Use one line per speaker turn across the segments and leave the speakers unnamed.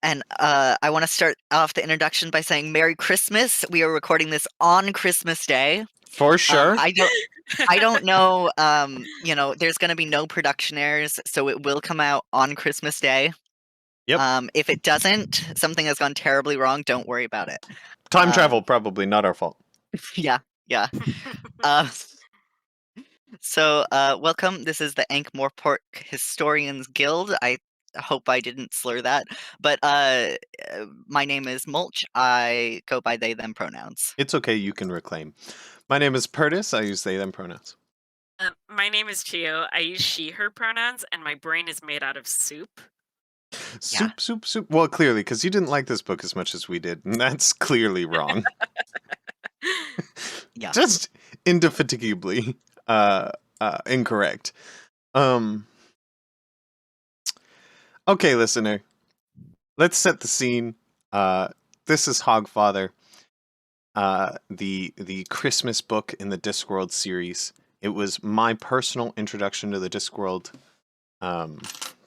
And I want to start off the introduction by saying Merry Christmas. We are recording this on Christmas Day.
For sure.
I don't know. There's going to be no production errors, so it will come out on Christmas Day.
Yep.
If it doesn't, something has gone terribly wrong. Don't worry about it.
Time
Um,
travel, probably not our fault.
yeah, yeah. Uh, welcome. This is the Ankh-Morpork Historians Guild. I hope I didn't slur that, but my name is Mulch. I go by they them pronouns.
It's okay, you can reclaim. My name is Purtis. I use they, them pronouns.
My name is Chio. I use she, her pronouns, and my brain is made out of soup.
Yeah.
Soup. Well, clearly, because you didn't like this book as much as we did, and that's clearly wrong.
Yeah.
Just indefatigably incorrect. Okay, listener. Let's set the scene. This is Hogfather, the Christmas book in the Discworld series. It was my personal introduction to the Discworld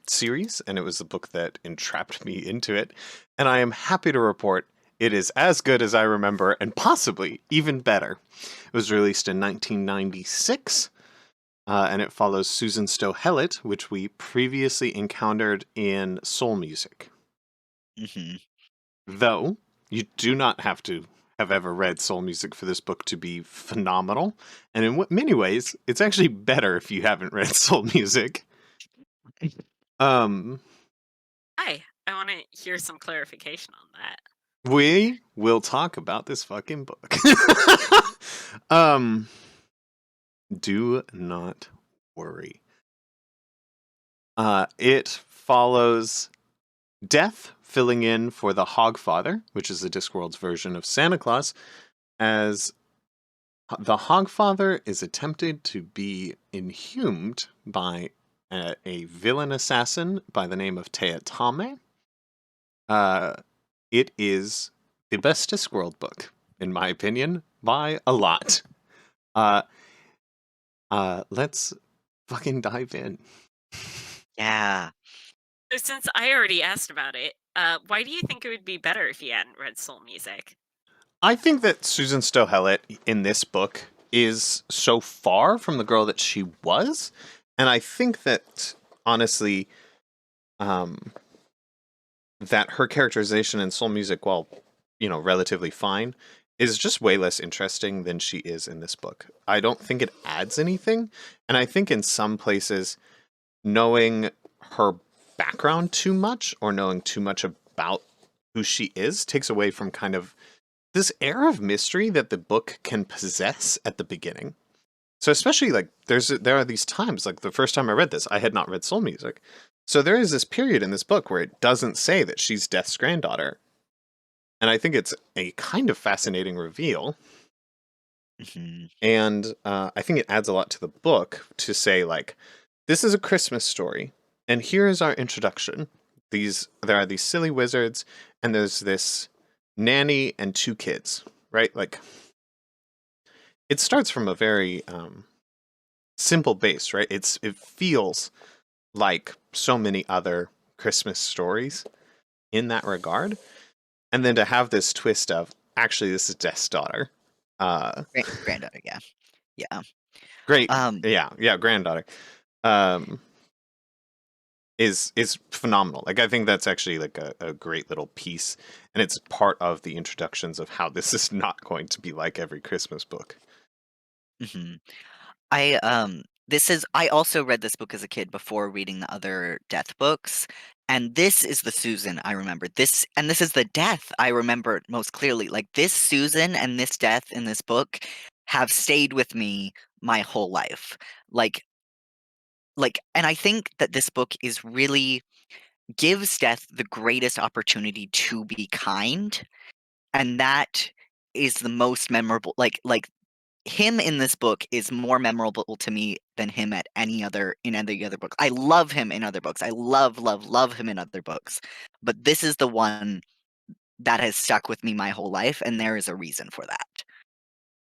series, and it was the book that entrapped me into it. And I am happy to report it is as good as I remember, and possibly even better. It was released in 1996, and it follows Susan Stowe Hellett, which we previously encountered in Soul Music.
Hmm.
Though, you do not have to have ever read Soul Music for this book to be phenomenal. And in many ways, it's actually better if you haven't read Soul Music.
Hi, I want to hear some clarification on that.
We will talk about this fucking book. Do not worry. It follows Death filling in for the Hogfather, which is the Discworld's version of Santa Claus, as the Hogfather is attempted to be inhumed by a villain assassin by the name of Teatame. It is the best Discworld book, in my opinion, by a lot. Let's fucking dive in.
Yeah.
So since I already asked about it, why do you think it would be better if you hadn't read Soul Music?
I think that Susan Stowe Hellett in this book is so far from the girl that she was, and I think that honestly, that her characterization in Soul Music, while relatively fine, is just way less interesting than she is in this book. I don't think it adds anything, and I think in some places, knowing her background too much or knowing too much about who she is takes away from kind of this air of mystery that the book can possess at the beginning. So especially like there are these times, like the first time I read this, I had not read Soul Music. So there is this period in this book where it doesn't say that she's Death's granddaughter. And I think it's a kind of fascinating reveal.
Hmm.
And I think it adds a lot to the book to say, like, this is a Christmas story, and here is our introduction. There are these silly wizards, and there's this nanny and two kids, right? Like, it starts from a very simple base, right? It feels like so many other Christmas stories in that regard, and then to have this twist of actually this is Death's daughter.
Granddaughter. Yeah. Yeah.
Great,
Um.
yeah, granddaughter. Um, is phenomenal. Like I think that's actually like a great little piece, and it's part of the introductions of how this is not going to be like every Christmas book.
Hmm. I also read this book as a kid before reading the other Death books, and this is the Susan I remember. This is the Death I remember most clearly. Like this Susan and this Death in this book have stayed with me my whole life. Like and I think that this book is really gives Death the greatest opportunity to be kind, and that is the most memorable. Him in this book is more memorable to me than him at any other book. I love him in other books. I love him in other books. But this is the one that has stuck with me my whole life, and there is a reason for that.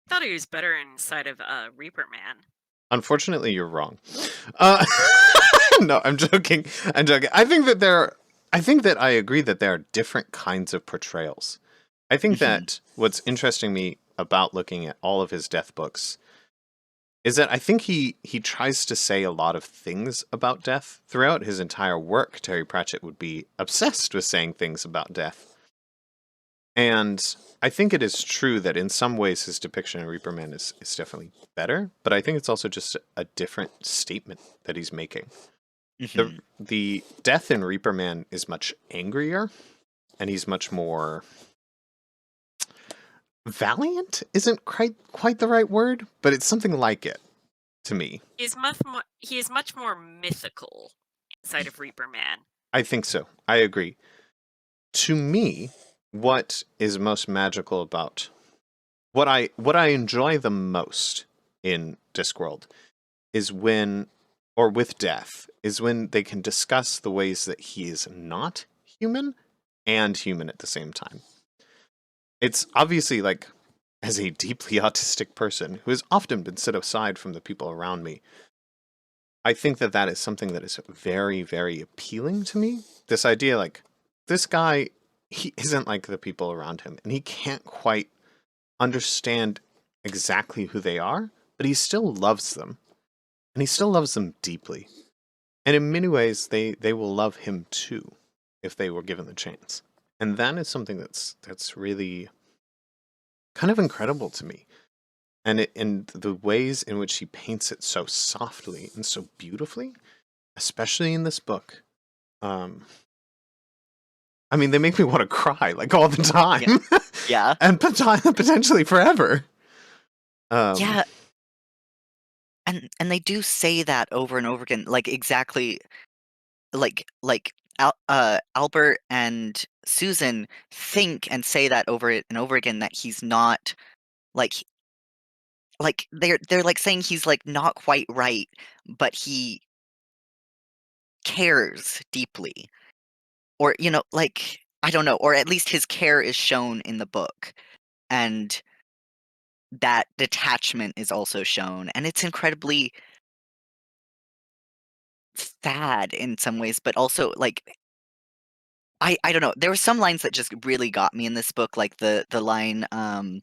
I thought he was better inside of Reaper Man.
Unfortunately, you're wrong. Uh, no, I'm joking. I'm joking. I think that I think that I agree that there are different kinds of portrayals. I think
Hmm.
that what's interesting me about looking at all of his death books is that I think he tries to say a lot of things about death. Throughout his entire work, Terry Pratchett would be obsessed with saying things about death. And I think it is true that in some ways his depiction of Reaper Man is definitely better, but I think it's also just a different statement that he's making. The
Hmm.
the death in Reaper Man is much angrier, and he's much more valiant. Isn't quite the right word, but it's something like it to me.
He is much more mythical inside of Reaper Man.
I think so. I agree. To me, what is most magical about what I enjoy the most in Discworld is when, or with death, is when they can discuss the ways that he is not human and human at the same time. It's obviously like, as a deeply autistic person who has often been set aside from the people around me, I think that that is something that is very, very appealing to me. This idea, like, this guy, he isn't like the people around him, and he can't quite understand exactly who they are, but he still loves them, and he still loves them deeply. And in many ways, they will love him too, if they were given the chance. And that is something that's really kind of incredible to me. And the ways in which he paints it so softly and so beautifully, especially in this book. Um, I mean, they make me want to cry like all the
Yeah.
time,
Yeah.
and potentially forever. Um,
Yeah. And they do say that over and over again, like exactly Albert and Susan think and say that over it and over again that he's not like they're like saying he's like not quite right, but he cares deeply. Or, like I don't know, or at least his care is shown in the book. And that detachment is also shown. And it's incredibly sad in some ways, but also like I don't know. There were some lines that just really got me in this book, like the line um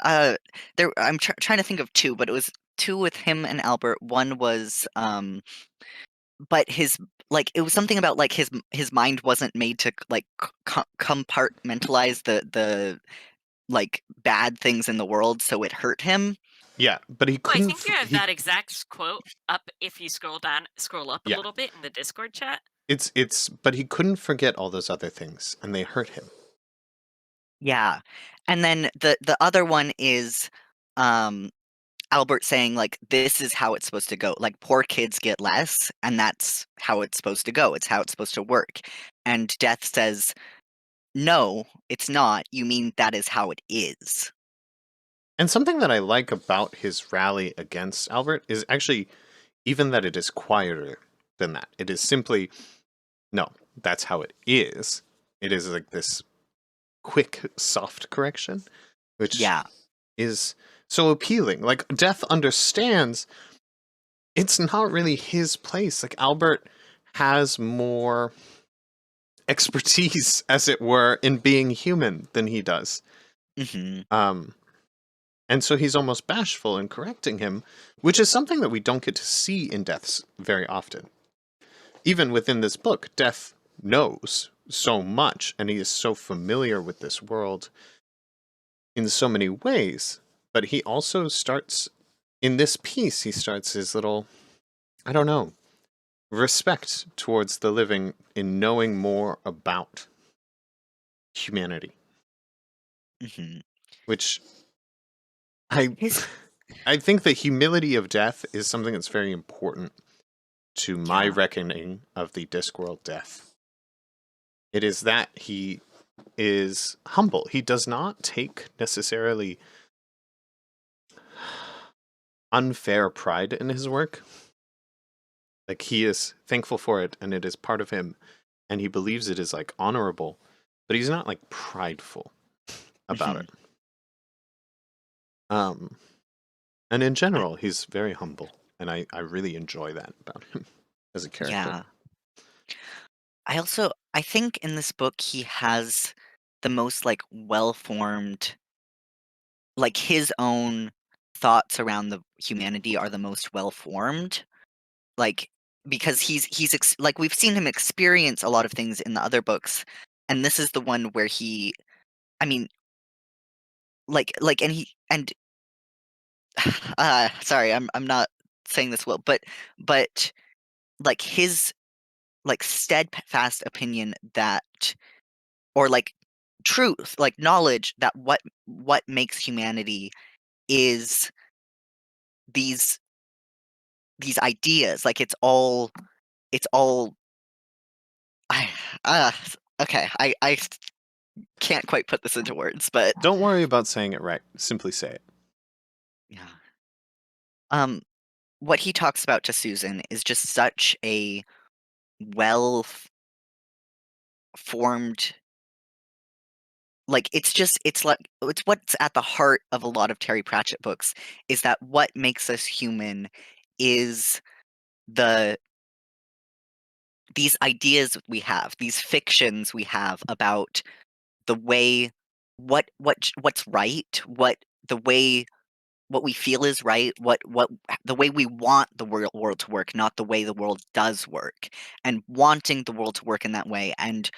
uh there I'm trying to think of two, but it was two with him and Albert. One was but his like it was something about like his mind wasn't made to like compartmentalize the like bad things in the world, so it hurt him.
yeah, but he
Oh, I
couldn't.
think you have
He
that exact quote up if you scroll up a
yeah,
little bit in the Discord chat.
but he couldn't forget all those other things, and they hurt him.
Yeah. And then the other one is um Albert saying like this is how it's supposed to go. Like poor kids get less and that's how it's supposed to go. It's how it's supposed to work. And Death says, "No, it's not. You mean that is how it is."
And something that I like about his rally against Albert is actually even that it is quieter than that. It is simply, no, that's how it is. It is like this quick, soft correction, which
Yeah.
is so appealing. Like, Death understands it's not really his place. Like, Albert has more expertise, as it were, in being human than he does.
Mhm.
Um, and so he's almost bashful in correcting him, which is something that we don't get to see in Death's very often. Even within this book, Death knows so much, and he is so familiar with this world in so many ways. But he also starts, in this piece, he starts his little, I don't know, respect towards the living in knowing more about humanity,
Mhm.
which I
His
I think the humility of Death is something that's very important to my
Yeah.
reckoning of the Discworld Death. It is that he is humble. He does not take necessarily unfair pride in his work. Like, he is thankful for it and it is part of him and he believes it is like honorable, but he's not like prideful about
Mhm.
it. Um and in general, he's very humble and I really enjoy that about him as a character.
Yeah. I think in this book he has the most like well-formed, like his own thoughts around the humanity are the most well-formed. Like because like we've seen him experience a lot of things in the other books, and this is the one where I mean, and he and sorry, I'm not saying this well, but like his like steadfast opinion that, or like truth, like knowledge that what makes humanity is these these ideas. Like it's all I uh okay, I can't quite put this into words, but
Don't worry about saying it right. Simply say it.
yeah. Um what he talks about to Susan is just such a well formed, like it's what's at the heart of a lot of Terry Pratchett books, is that what makes us human is the these ideas we have, these fictions we have about the way what's right, the way what we feel is right, what the way we want the world to work, not the way the world does work, and wanting the world to work in that way and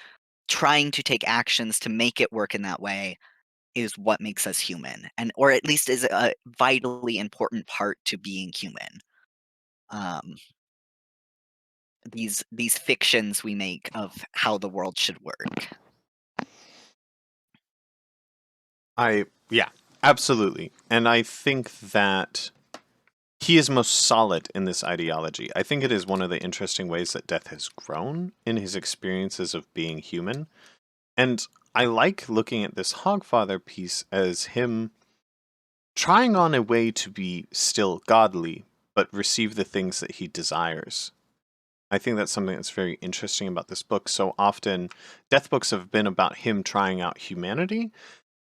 trying to take actions to make it work in that way is what makes us human, and or at least is a vitally important part to being human. Um, these fictions we make of how the world should work.
Yeah, absolutely. And I think that he is most solid in this ideology. I think it is one of the interesting ways that Death has grown in his experiences of being human. And I like looking at this Hogfather piece as him trying on a way to be still godly, but receive the things that he desires. I think that's something that's very interesting about this book. So often, Death books have been about him trying out humanity,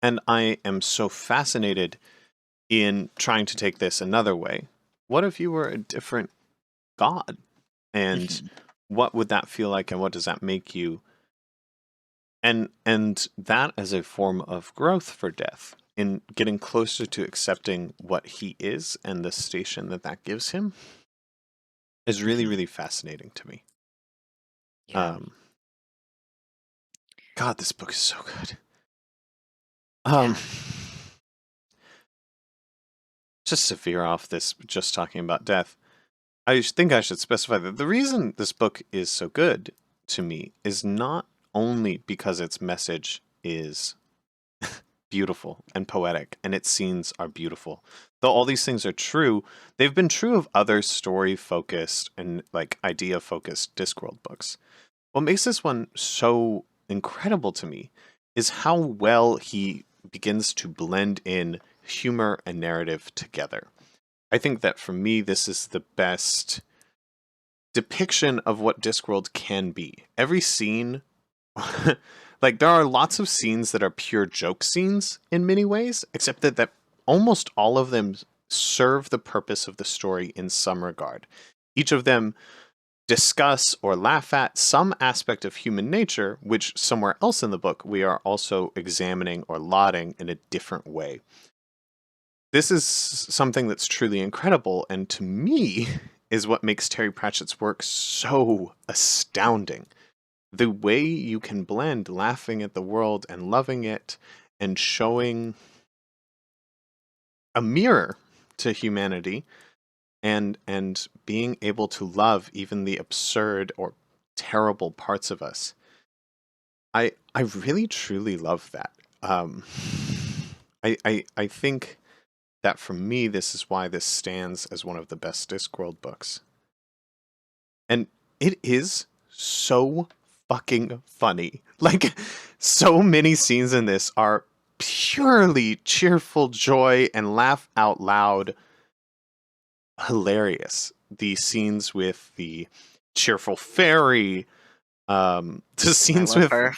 and I am so fascinated in trying to take this another way. What if you were a different god? And
Mhm.
what would that feel like, and what does that make you? And that as a form of growth for Death, in getting closer to accepting what he is and the station that that gives him, is really,
Mhm.
really fascinating to me.
Yeah.
Um, God, this book is so good.
Yeah.
Um, just to veer off this, just talking about Death, I think I should specify that the reason this book is so good to me is not only because its message is beautiful and poetic and its scenes are beautiful. Though all these things are true, they've been true of other story focused and like idea focused Discworld books. What makes this one so incredible to me is how well he begins to blend in humor and narrative together. I think that for me, this is the best depiction of what Discworld can be. Every scene, like there are lots of scenes that are pure joke scenes in many ways, except that almost all of them serve the purpose of the story in some regard. Each of them discuss or laugh at some aspect of human nature, which somewhere else in the book we are also examining or lauding in a different way. This is something that's truly incredible, and to me, is what makes Terry Pratchett's work so astounding. The way you can blend laughing at the world and loving it and showing a mirror to humanity and being able to love even the absurd or terrible parts of us. I really truly love that. Um, I think that for me, this is why this stands as one of the best Discworld books. And it is so fucking funny. Like, so many scenes in this are purely cheerful joy and laugh out loud hilarious. The scenes with the cheerful fairy, the
I
scenes
love
with
her.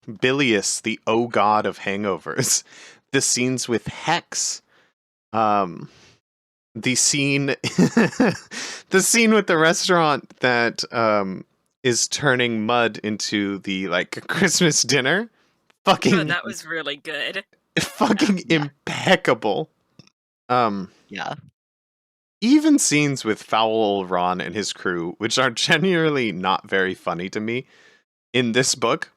Bilious, the oh god of hangovers, the scenes with Hex, um, the scene, the scene with the restaurant that is turning mud into the like Christmas dinner.
Oh,
Fucking
that was really good. Yeah.
fucking
Yeah,
impeccable. Um
yeah,
Even scenes with foul Ron and his crew, which are genuinely not very funny to me in this book,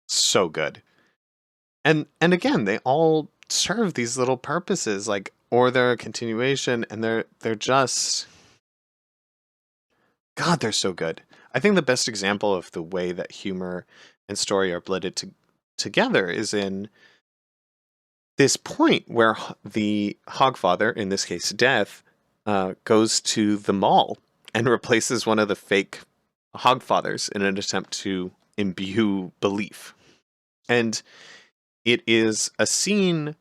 so good. And again, they all serve these little purposes, like or they're a continuation, and they're just God, they're so good. I think the best example of the way that humor and story are blended together is in this point where the Hogfather, in this case Death, goes to the mall and replaces one of the fake Hogfathers in an attempt to imbue belief. And it is a scene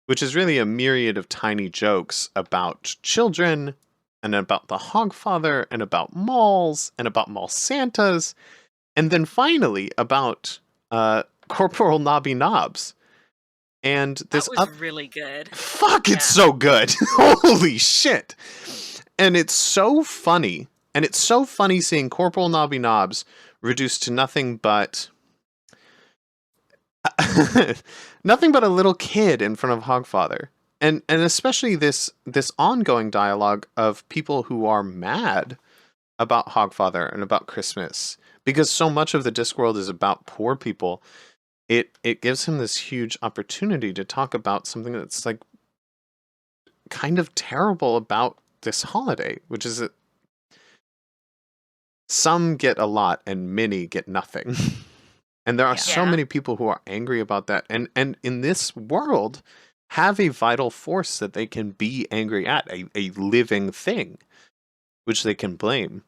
which is really a myriad of tiny jokes about children and about the Hogfather and about malls and about mall Santas and then finally about Corporal Nobby Knobs. And
That
this
was really good.
fuck, it's
Yeah.
so good. Holy shit. And it's so funny. And it's so funny seeing Corporal Nobby Knobs reduced to nothing but nothing but a little kid in front of Hogfather. And especially this ongoing dialogue of people who are mad about Hogfather and about Christmas. Because so much of the Discworld is about poor people. It gives him this huge opportunity to talk about something that's like kind of terrible about this holiday, which is that some get a lot and many get nothing. And there are
yeah,
so
Yeah.
many people who are angry about that and in this world have a vital force that they can be angry at, a living thing which they can blame.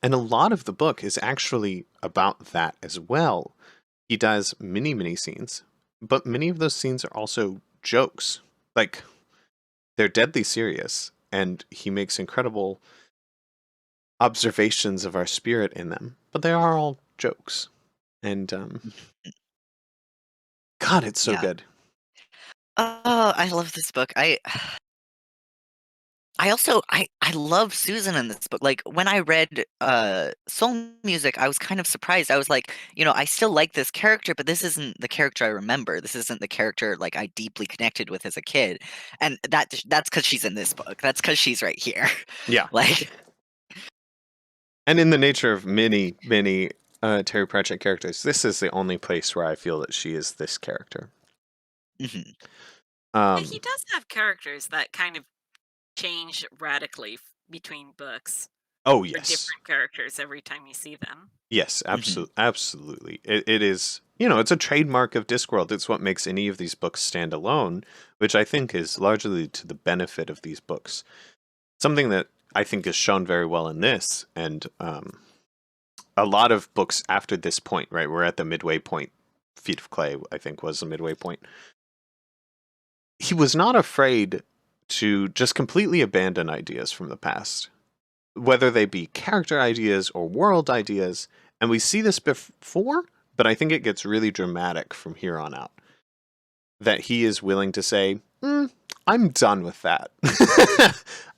And a lot of the book is actually about that as well. He does many, many scenes, but many of those scenes are also jokes. Like, they're deadly serious, and he makes incredible observations of our spirit in them, but they are all jokes. And, God, it's so
yeah.
good.
Oh, I love this book. I also I love Susan in this book. Like when I read Soul Music, I was kind of surprised. I was like, I still like this character, but this isn't the character I remember. This isn't the character like I deeply connected with as a kid. And that's because she's in this book. That's because she's right here.
Yeah.
Like,
And in the nature of many, many Terry Pratchett characters, this is the only place where I feel that she is this character.
mhm,
Yeah, he
Um,
does have characters that kind of change radically between books.
oh,
Or
yes.
different characters every time you see them.
Yes,
mhm,
absolutely. It is, it's a trademark of Discworld. It's what makes any of these books stand alone, which I think is largely to the benefit of these books. Something that I think is shown very well in this, and a lot of books after this point, right? We're at the midway point. Feet of Clay, I think, was the midway point. He was not afraid to just completely abandon ideas from the past, whether they be character ideas or world ideas. And we see this before, but I think it gets really dramatic from here on out. That he is willing to say, I'm done with that.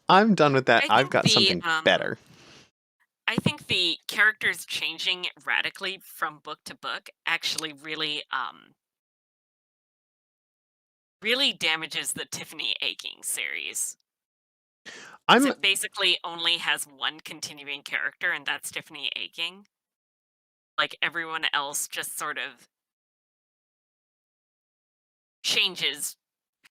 I'm done with that.
I
I've
think
got
the
something better.
I think the characters changing radically from book to book actually really damages the Tiffany Aching series. 'Cause
I'm,
it basically only has one continuing character, and that's Tiffany Aching. Like everyone else just sort of changes.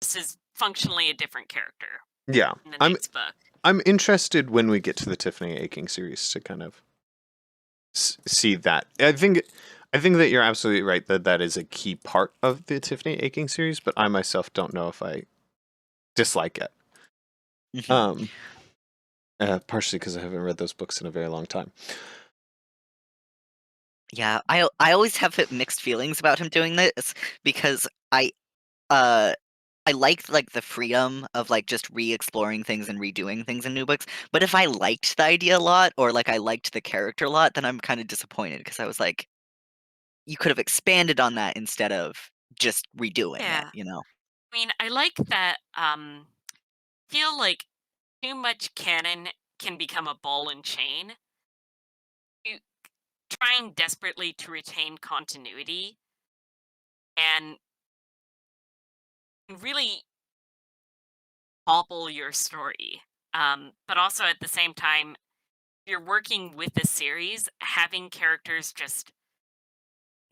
This is functionally a different character
yeah,
in the
I'm,
next book.
I'm interested when we get to the Tiffany Aching series to kind of see that. I think that you're absolutely right that that is a key part of the Tiffany Aching series, but I myself don't know if I dislike it.
mhm.
Um, partially because I haven't read those books in a very long time.
Yeah, I always have mixed feelings about him doing this because uh I like the freedom of like just re-exploring things and redoing things in new books. But if I liked the idea a lot or like I liked the character a lot, then I'm kind of disappointed because I was like, you could have expanded on that instead of just redoing it,
Yeah.
you know?
I mean, I like that feel like too much canon can become a ball and chain. trying desperately to retain continuity and really bobble your story. But also at the same time, if you're working with a series, having characters just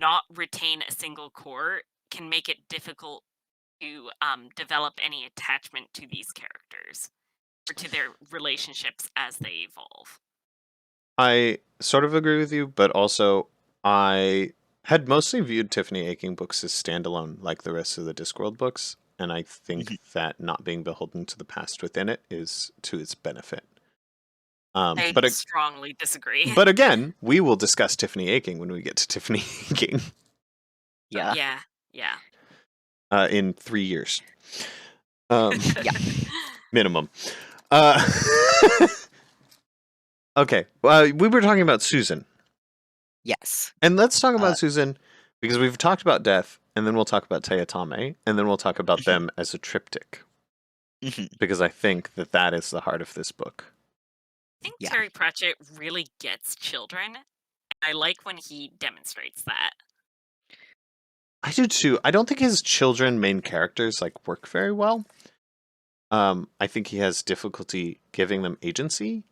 not retain a single core can make it difficult to develop any attachment to these characters or to their relationships as they evolve.
I sort of agree with you, but also I had mostly viewed Tiffany Aching books as standalone, like the rest of the Discworld books, and I think
Mhm.
that not being beholden to the past within it is to its benefit.
I
But
strongly disagree.
but again, we will discuss Tiffany Aching when we get to Tiffany Aching
Oh,
Yeah.
yeah, yeah.
in 3 years, um,
Yeah.
minimum. Uh, okay, we were talking about Susan.
Yes.
And let's talk
Uh,
about Susan, because we've talked about death, and then we'll talk about Teyatame, and then we'll talk about
mhm,
them as a triptych,
mhm,
because I think that that is the heart of this book.
I think
yeah.
Terry Pratchett really gets children. I like when he demonstrates that.
I do too. I don't think his children main characters like work very well. I think he has difficulty giving them agency.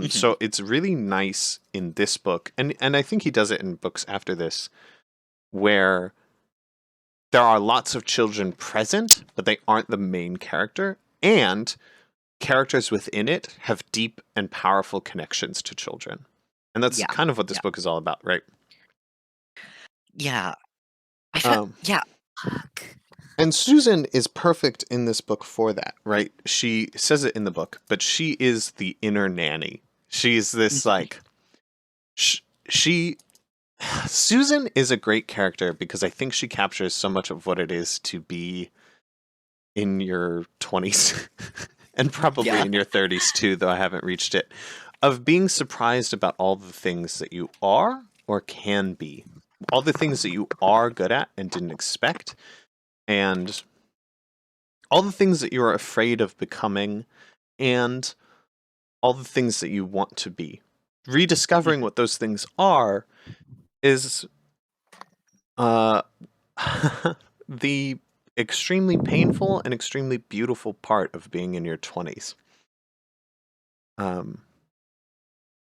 Mhm,
So it's really nice in this book, and I think he does it in books after this, where there are lots of children present, but they aren't the main character, and characters within it have deep and powerful connections to children. And that's
yeah.
kind of what this
Yeah.
book is all about, right?
Yeah. I feel.
Um,
Yeah.
and Susan is perfect in this book for that, right? She says it in the book, but she is the inner nanny. She's this
Mhm,
like, she Susan is a great character because I think she captures so much of what it is to be in your 20s and probably
yeah.
in your 30s too, though I haven't reached it, of being surprised about all the things that you are or can be, all the things that you are good at and didn't expect, and all the things that you're afraid of becoming, and all the things that you want to be. Rediscovering
Mhm,
what those things are is uh, the extremely painful and extremely beautiful part of being in your 20s. Um,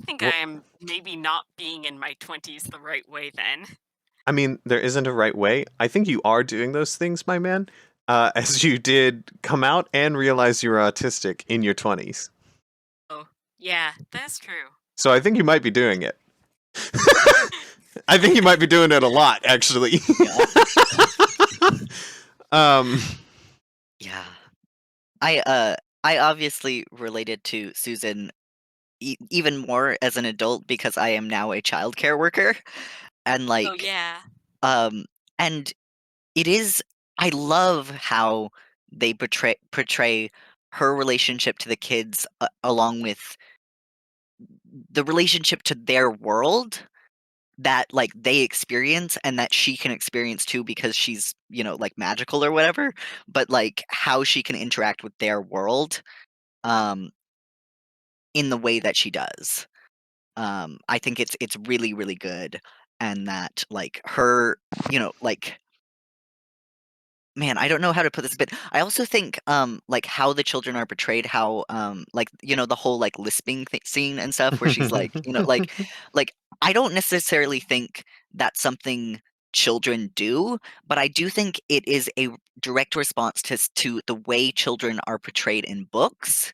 I think
wh-
I am maybe not being in my 20s the right way then.
I mean, there isn't a right way. I think you are doing those things, my man, as you did come out and realize you were autistic in your 20s.
Oh, yeah, that's true.
So I think you might be doing it. I think you might be doing it a lot, actually.
yeah.
um,
Yeah. I obviously related to Susan even more as an adult because I am now a childcare worker, and
Oh,
like
yeah.
um and it is. I love how they portray her relationship to the kids, along with the relationship to their world that like they experience and that she can experience too because she's, like magical or whatever, but like how she can interact with their world um in the way that she does. I think it's really, really good, and that like her, like, man, I don't know how to put this, but I also think, like, how the children are portrayed, how, like, the whole, like, lisping scene and stuff where she's like, like, I don't necessarily think that's something children do, but I do think it is a direct response to the way children are portrayed in books,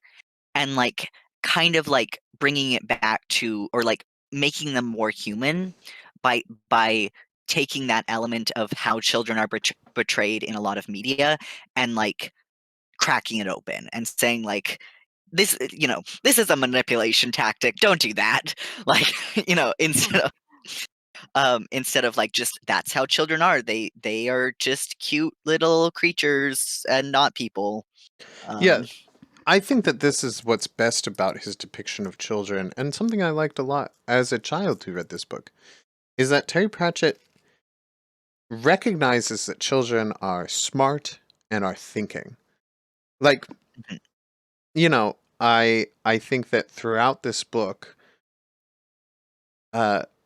and like kind of like bringing it back to, or like making them more human by taking that element of how children are portrayed in a lot of media, and like cracking it open and saying like, this is a manipulation tactic, don't do that. Like, instead of like, just that's how children are, they are just cute little creatures and not people.
yeah,
um
I think that this is what's best about his depiction of children, and something I liked a lot as a child who read this book, is that Terry Pratchett recognizes that children are smart and are thinking. Like,
mhm,
I think that throughout this book,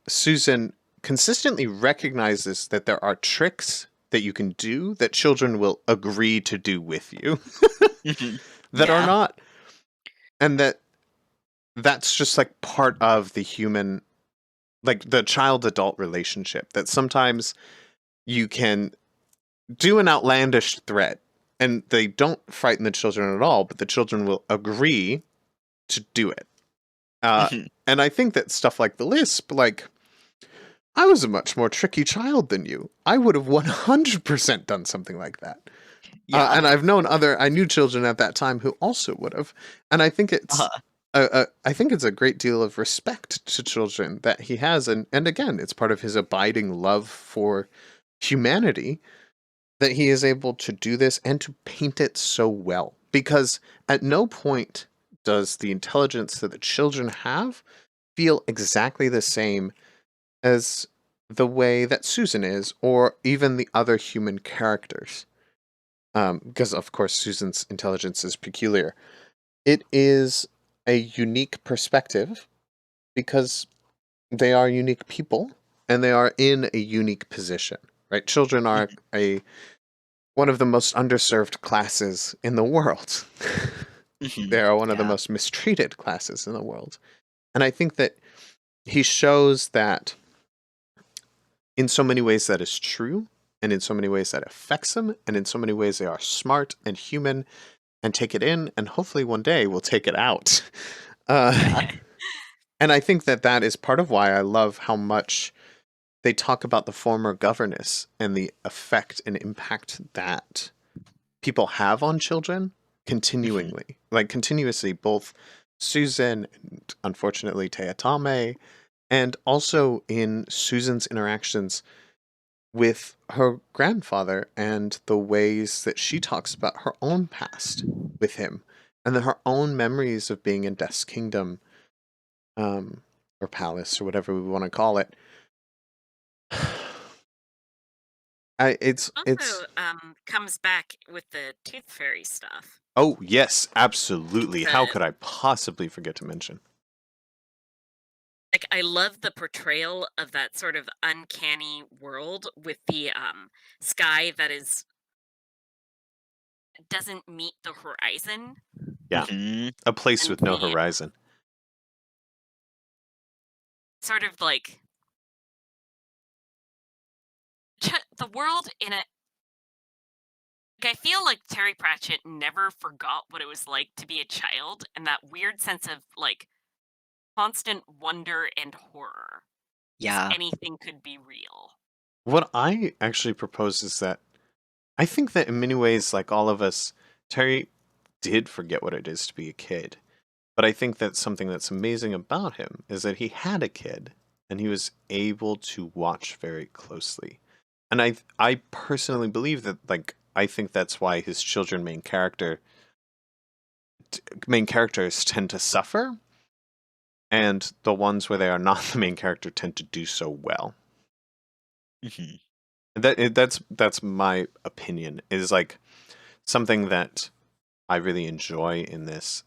Susan consistently recognizes that there are tricks that you can do that children will agree to do with you
Mhm.
that are
Yeah.
not, and that's just like part of the human, like the child adult relationship, that sometimes you can do an outlandish threat and they don't frighten the children at all, but the children will agree to do it. Uh,
Mhm.
and I think that stuff like the lisp, like, I was a much more tricky child than you. I would have 100% done something like that.
Yeah.
And I knew children at that time who also would have. And I think
Uh-huh.
I think it's a great deal of respect to children that he has. And again, it's part of his abiding love for humanity that he is able to do this and to paint it so well. Because at no point does the intelligence that the children have feel exactly the same as the way that Susan is, or even the other human characters. Because, of course, Susan's intelligence is peculiar. It is a unique perspective because they are unique people and they are in a unique position, right? Children are
Mhm.
one of the most underserved classes in the world.
Mhm.
They are one of the
Yeah.
most mistreated classes in the world. And I think that he shows that in so many ways that is true, and in so many ways that affects them, and in so many ways they are smart and human and take it in, and hopefully one day we'll take it out. Uh,
Yeah.
and I think that that is part of why I love how much they talk about the former governess and the effect and impact that people have on children
Mhm.
continuingly, like continuously, both Susan and unfortunately Teatame, and also in Susan's interactions with her grandfather and the ways that she talks about her own past with him and then her own memories of being in Death's Kingdom, um, or Palace or whatever we want to call it. It's
Also, comes back with the tooth fairy stuff.
oh yes, absolutely. How
The
could I possibly forget to mention?
Like, I love the portrayal of that sort of uncanny world with the sky that is doesn't meet the horizon,
Yeah,
Mhm.
a place
and
with no
the
horizon.
sort of like the world in a like, I feel like Terry Pratchett never forgot what it was like to be a child, and that weird sense of like constant wonder and horror, because
Yeah.
anything could be real.
What I actually propose is that I think that in many ways, like all of us, Terry did forget what it is to be a kid. But I think that something that's amazing about him is that he had a kid and he was able to watch very closely. And I personally believe that, like, I think that's why his children main characters tend to suffer, and the ones where they are not the main character tend to do so well.
Mhm.
That's my opinion. Is like something that I really enjoy in this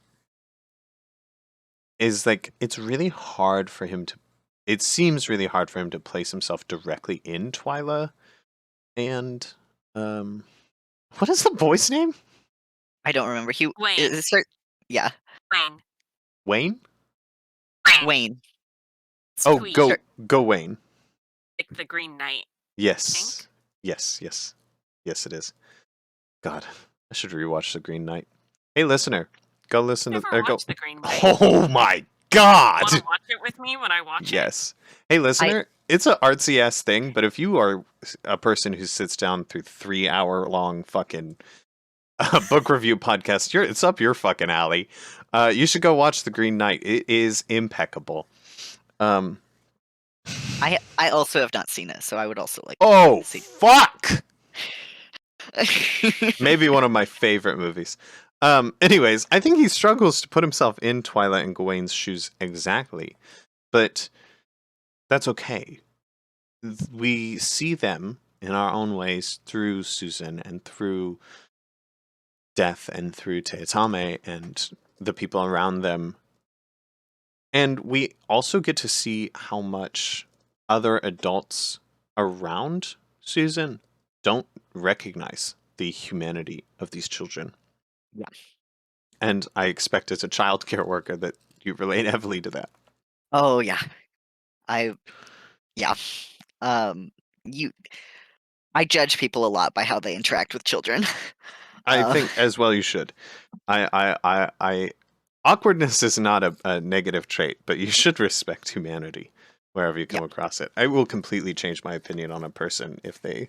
is like it's really hard for him to it seems really hard for him to place himself directly in Twyla and um what is the boy's name?
I don't remember.
Wayne,
It start yeah.
Wayne,
Wayne?
Wayne,
Wayne.
it's
Oh,
Tweed,
Sure.
go Wayne.
like the Green Knight, I
Yes.
think.
Yes, yes. Yes it is. God, I should rewatch The Green Knight. Hey listener, go listen to
Never
go
watched the Green Knight.
Oh my god.
Want to watch it with me when I watch it?
Yes. Hey,
I
listener, it's a artsy ass thing, but if you are a person who sits down through 3 hour long fucking book review podcast, it's up your fucking alley. You should go watch The Green Knight. It is impeccable. Um,
I also have not seen it, so I would also like to
oh
see.
fuck! Maybe one of my favorite movies. Anyways, I think he struggles to put himself in Twilight and Gawain's shoes exactly, but that's okay. We see them in our own ways through Susan and through Death and through Teatame and the people around them. And we also get to see how much other adults around Susan don't recognize the humanity of these children.
Yeah.
And I expect as a childcare worker that you relate heavily to that.
Oh yeah. I yeah. Um you I judge people a lot by how they interact with children.
I
Uh
think as well you should. I awkwardness is not a negative trait, but you should respect humanity wherever you
yeah,
come across it. I will completely change my opinion on a person if they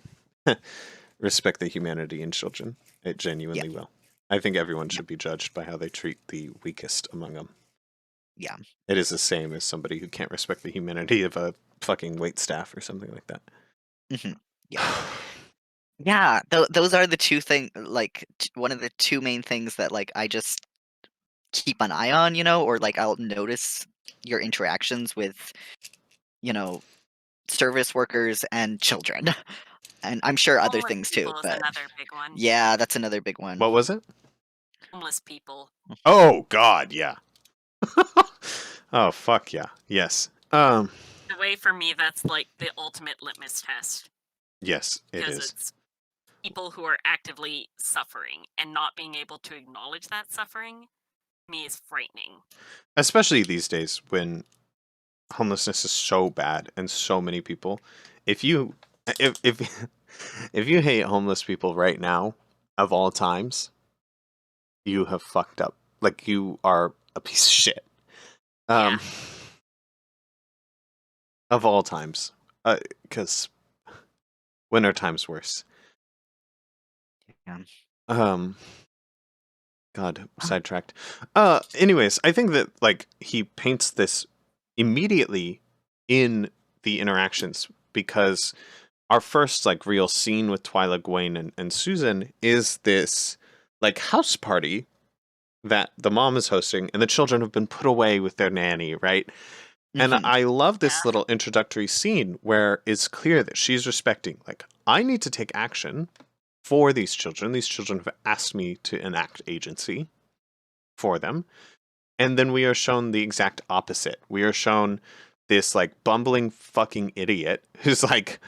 respect the humanity in children. It
yeah,
genuinely will. I think everyone
yeah,
should be judged by how they treat the weakest among them.
yeah.
It is the same as somebody who can't respect the humanity of a fucking wait staff or something like that.
Hmm. Yeah. Yeah, those are the two thing like one of the two main things that like I just keep an eye on, or like I'll notice your interactions with, you know, service workers and children. And I'm sure other
Homeless
things too,
people is
but
another big one.
yeah, that's another big one.
What was it?
Homeless people.
Oh God, yeah. Oh fuck yeah. Yes.
The way for me, that's like the ultimate litmus test
Yes, it
because
is.
it's people who are actively suffering and not being able to acknowledge that suffering. To me is frightening.
Especially these days when homelessness is so bad and so many people. If you if if you hate homeless people right now, of all times, you have fucked up. Like you are a piece of shit.
Yeah.
Um of all times. Because winter time's worse.
Yeah.
Um God, sidetracked. Anyways, I think that like he paints this immediately in the interactions because our first like real scene with Twyla, Gwen, and Susan is this like house party that the mom is hosting and the children have been put away with their nanny, right? And
Hmm.
I love this
Yeah.
little introductory scene where it's clear that she's respecting, like, I need to take action for these children. These children have asked me to enact agency for them. And then we are shown the exact opposite. We are shown this like bumbling fucking idiot who's like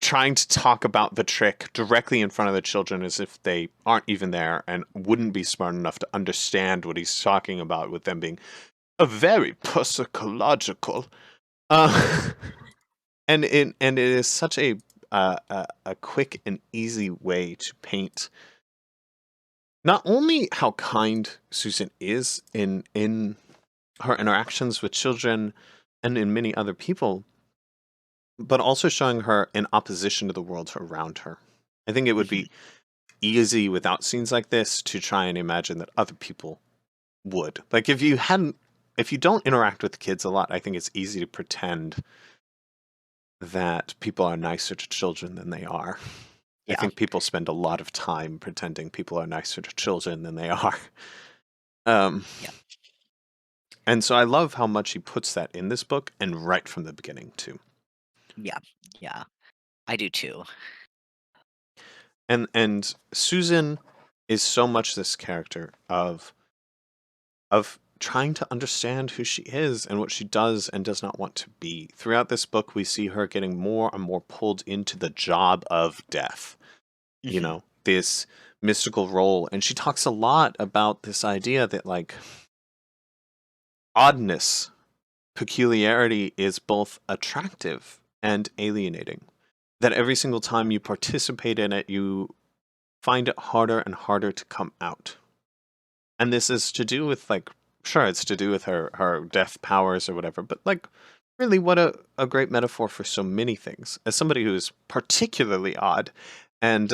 trying to talk about the trick directly in front of the children as if they aren't even there and wouldn't be smart enough to understand what he's talking about, with them being a very psychological. Uh, and it is such a quick and easy way to paint not only how kind Susan is in her interactions with children and in many other people, but also showing her in opposition to the world around her. I think it would
Hmm.
be easy without scenes like this to try and imagine that other people would. Like if you don't interact with kids a lot, I think it's easy to pretend that people are nicer to children than they are. I
Yeah.
think people spend a lot of time pretending people are nicer to children than they are. Um,
Yeah.
and so I love how much he puts that in this book and right from the beginning too.
Yeah. Yeah. I do too.
And Susan is so much this character of trying to understand who she is and what she does and does not want to be. Throughout this book, we see her getting more and more pulled into the job of death,
Hmm.
this mystical role. And she talks a lot about this idea that, like, oddness, peculiarity is both attractive and alienating. That every single time you participate in it, you find it harder and harder to come out. And this is to do with like, sure, it's to do with her death powers or whatever, but like, really, what a great metaphor for so many things. As somebody who is particularly odd and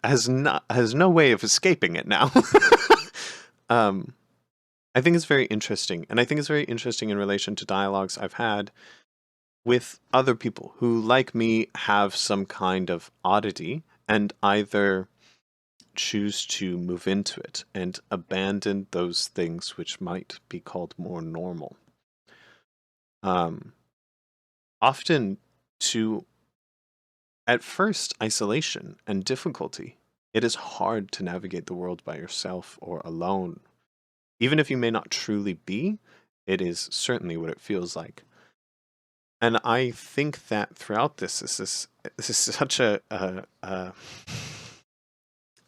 has no way of escaping it now. um I think it's very interesting, and I think it's very interesting in relation to dialogues I've had with other people who, like me, have some kind of oddity and either choose to move into it and abandon those things which might be called more normal. Um, Often to, at first, isolation and difficulty. It is hard to navigate the world by yourself or alone. Even if you may not truly be, it is certainly what it feels like. And I think that throughout this is such a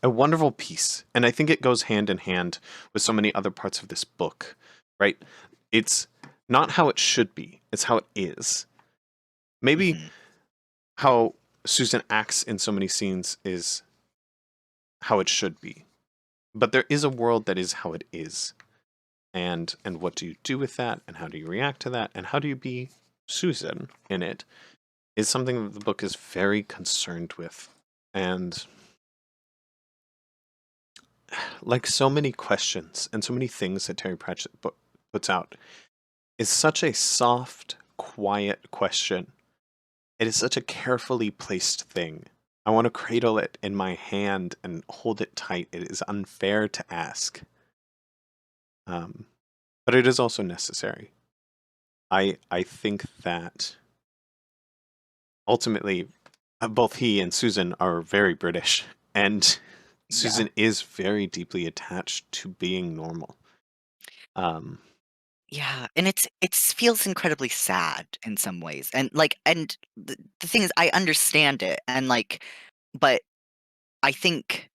wonderful piece, and I think it goes hand in hand with so many other parts of this book, right? It's not how it should be; it's how it is. Maybe
Hmm.
how Susan acts in so many scenes is how it should be, but there is a world that is how it is, and what do you do with that, and how do you react to that, and how do you be Susan in it, is something that the book is very concerned with. And like so many questions and so many things that Terry Pratchett puts out, is such a soft, quiet question. It is such a carefully placed thing. I want to cradle it in my hand and hold it tight. It is unfair to ask. But it is also necessary. I think that ultimately, both he and Susan are very British, and
Yeah.
Susan is very deeply attached to being normal. Um,
Yeah, and it feels incredibly sad in some ways, and, like, and the thing is, I understand it, and, like, but I think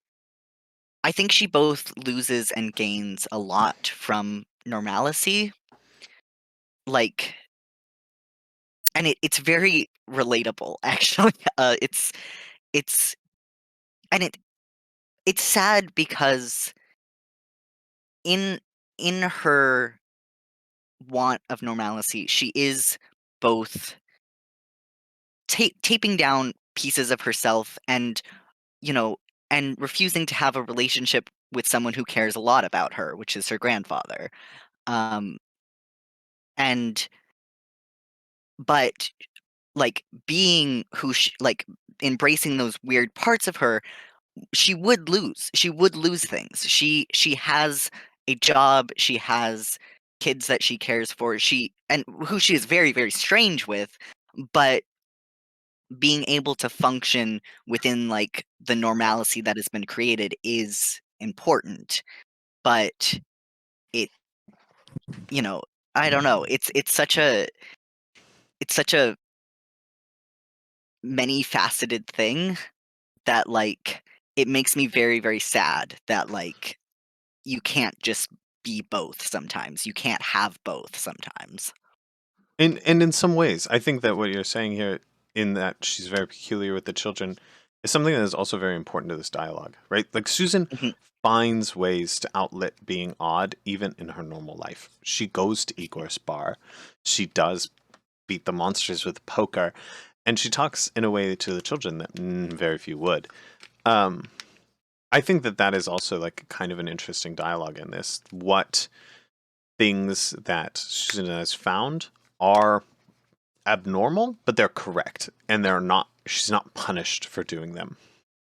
I think she both loses and gains a lot from normalcy, like, and it's very relatable, actually. It's and it's sad because in in her want of normalcy, she is both taping down pieces of herself and, you know, and refusing to have a relationship with someone who cares a lot about her, which is her grandfather. Um, and but like being who she, like embracing those weird parts of her, she would lose. She would lose things. She has a job. She has kids that she cares for. She and who she is very very strange with, but being able to function within like the normalcy that has been created is important. But it, you know, I don't know. It's such a many faceted thing that like it makes me very very sad that like you can't just be both sometimes. You can't have both sometimes.
and in some ways, I think that what you're saying here, in that she's very peculiar with the children, is something that is also very important to this dialogue, right? Like Susan
Mhm.
finds ways to outlet being odd even in her normal life. She goes to Igor's bar. She does beat the monsters with poker, and she talks in a way to the children that very few would. Um, I think that that is also like kind of an interesting dialogue in this. What things that Susan has found are abnormal, but they're correct, and they're not. She's not punished for doing them.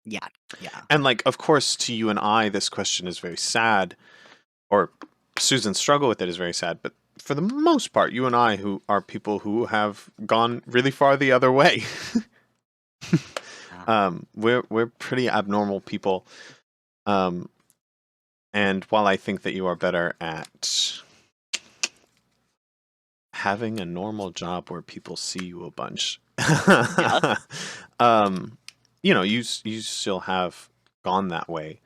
Yeah. Yeah.
And like, of course, to you and I, this question is very sad, or Susan's struggle with it is very sad. But for the most part, you and I, who are people who have gone really far the other way,
Yeah.
we're pretty abnormal people. Um, and while I think that you are better at having a normal job where people see you a bunch,
Yeah.
um, you know, you still have gone that way.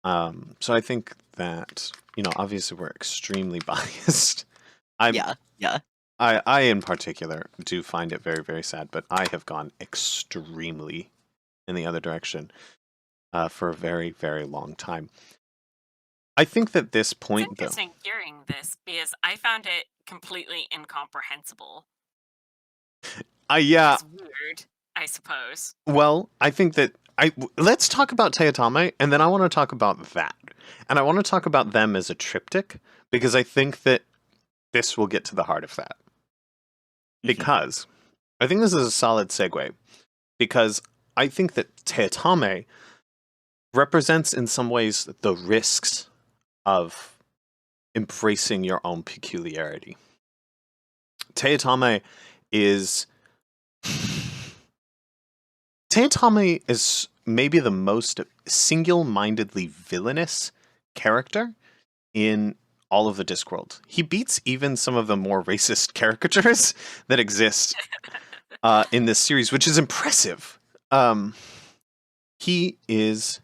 So I think that, you know, obviously we're extremely biased. I'm
Yeah. Yeah.
I in particular do find it very very sad, but I have gone extremely in the other direction for a very very long time. I think that this
It's
point though,
interesting hearing this because I found it completely incomprehensible, which
yeah,
is weird, I suppose.
well, I think that let's talk about Teotame, and then I want to talk about that, and I want to talk about them as a triptych because I think that this will get to the heart of that.
Mhm.
Because I think this is a solid segue. Because I think that Teotame represents in some ways the risks of embracing your own peculiarity. Teotame is Teotame is maybe the most single-mindedly villainous character in all of the Discworld. He beats even some of the more racist caricatures that exist in this series, which is impressive. He is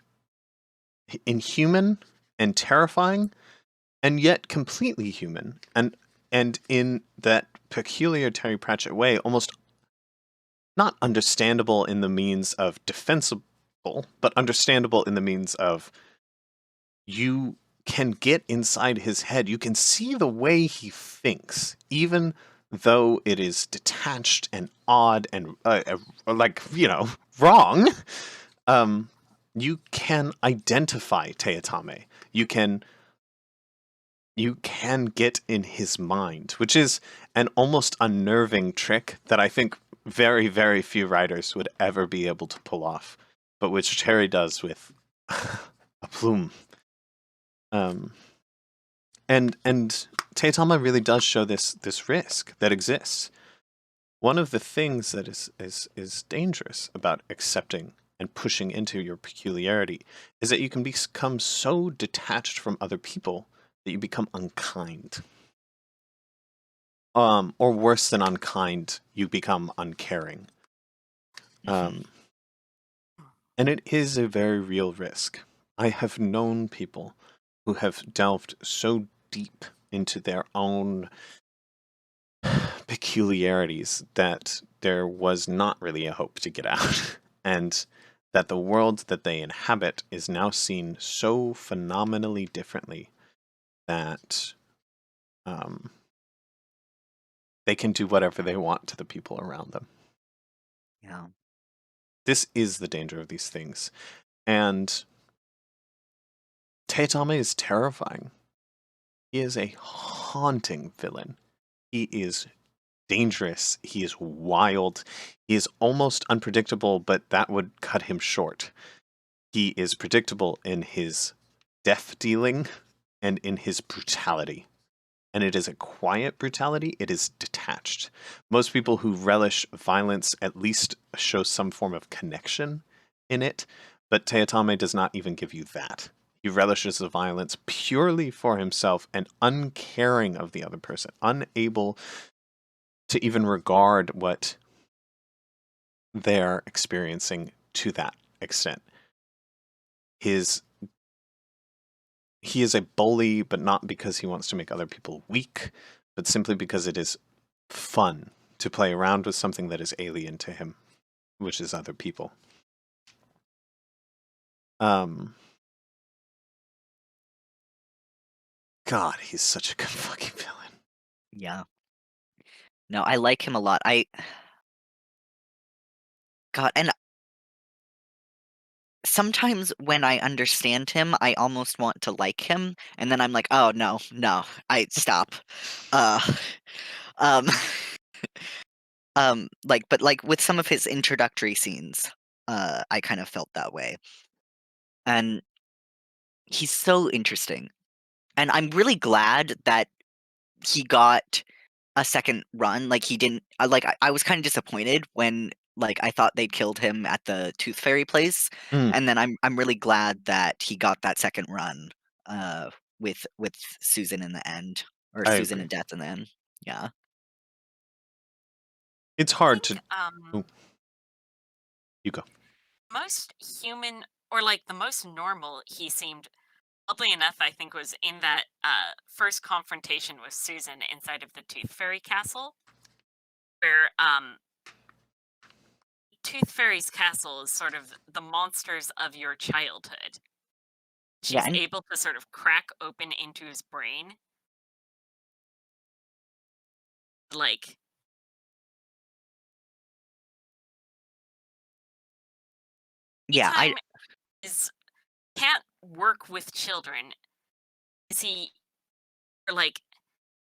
inhuman and terrifying, and yet completely human, and in that peculiar Terry Pratchett way, almost not understandable in the means of defensible, but understandable in the means of you can get inside his head. You can see the way he thinks, even though it is detached and odd and like, wrong. You can identify Teotame. You can get in his mind, which is an almost unnerving trick that I think very, very few writers would ever be able to pull off, but which Terry does with aplomb. And Teotama really does show this risk that exists. One of the things that is dangerous about accepting and pushing into your peculiarity is that you can become so detached from other people that you become unkind. Or worse than unkind, you become uncaring.
Mhm.
And it is a very real risk. I have known people who have delved so deep into their own peculiarities that there was not really a hope to get out. And that the world that they inhabit is now seen so phenomenally differently that they can do whatever they want to the people around them.
Yeah.
This is the danger of these things. And Teotame is terrifying. He is a haunting villain. He is dangerous. He is wild. He is almost unpredictable, but that would cut him short. He is predictable in his death dealing and in his brutality. And it is a quiet brutality. It is detached. Most people who relish violence at least show some form of connection in it, but Teotame does not even give you that. He relishes the violence purely for himself and uncaring of the other person, unable to even regard what they're experiencing to that extent. He is a bully, but not because he wants to make other people weak, but simply because it is fun to play around with something that is alien to him, which is other people. God, he's such a good fucking villain.
Yeah. No, I like him a lot. God, and sometimes when I understand him, I almost want to like him, and then I'm like, "Oh, no, no, I stop." Uh, um, but, like, with some of his introductory scenes, I kind of felt that way, and he's so interesting, and I'm really glad that he got a second run, like, he didn't I was kinda disappointed when, like, I thought they'd killed him at the Tooth Fairy place,
Mm,
and then I'm really glad that he got that second run, with Susan in the end, or
I
Susan
agree.
and Death in the end. Yeah.
It's
I
hard
think
to. Oh, you go.
most human, or like the most normal he seemed, oddly enough, I think was in that first confrontation with Susan inside of the Tooth Fairy castle, where Tooth Fairy's castle is sort of the monsters of your childhood.
Yeah,
She's
and
able to sort of crack open into his brain. Like,
yeah, I
anytime is can't work with children, is he, or like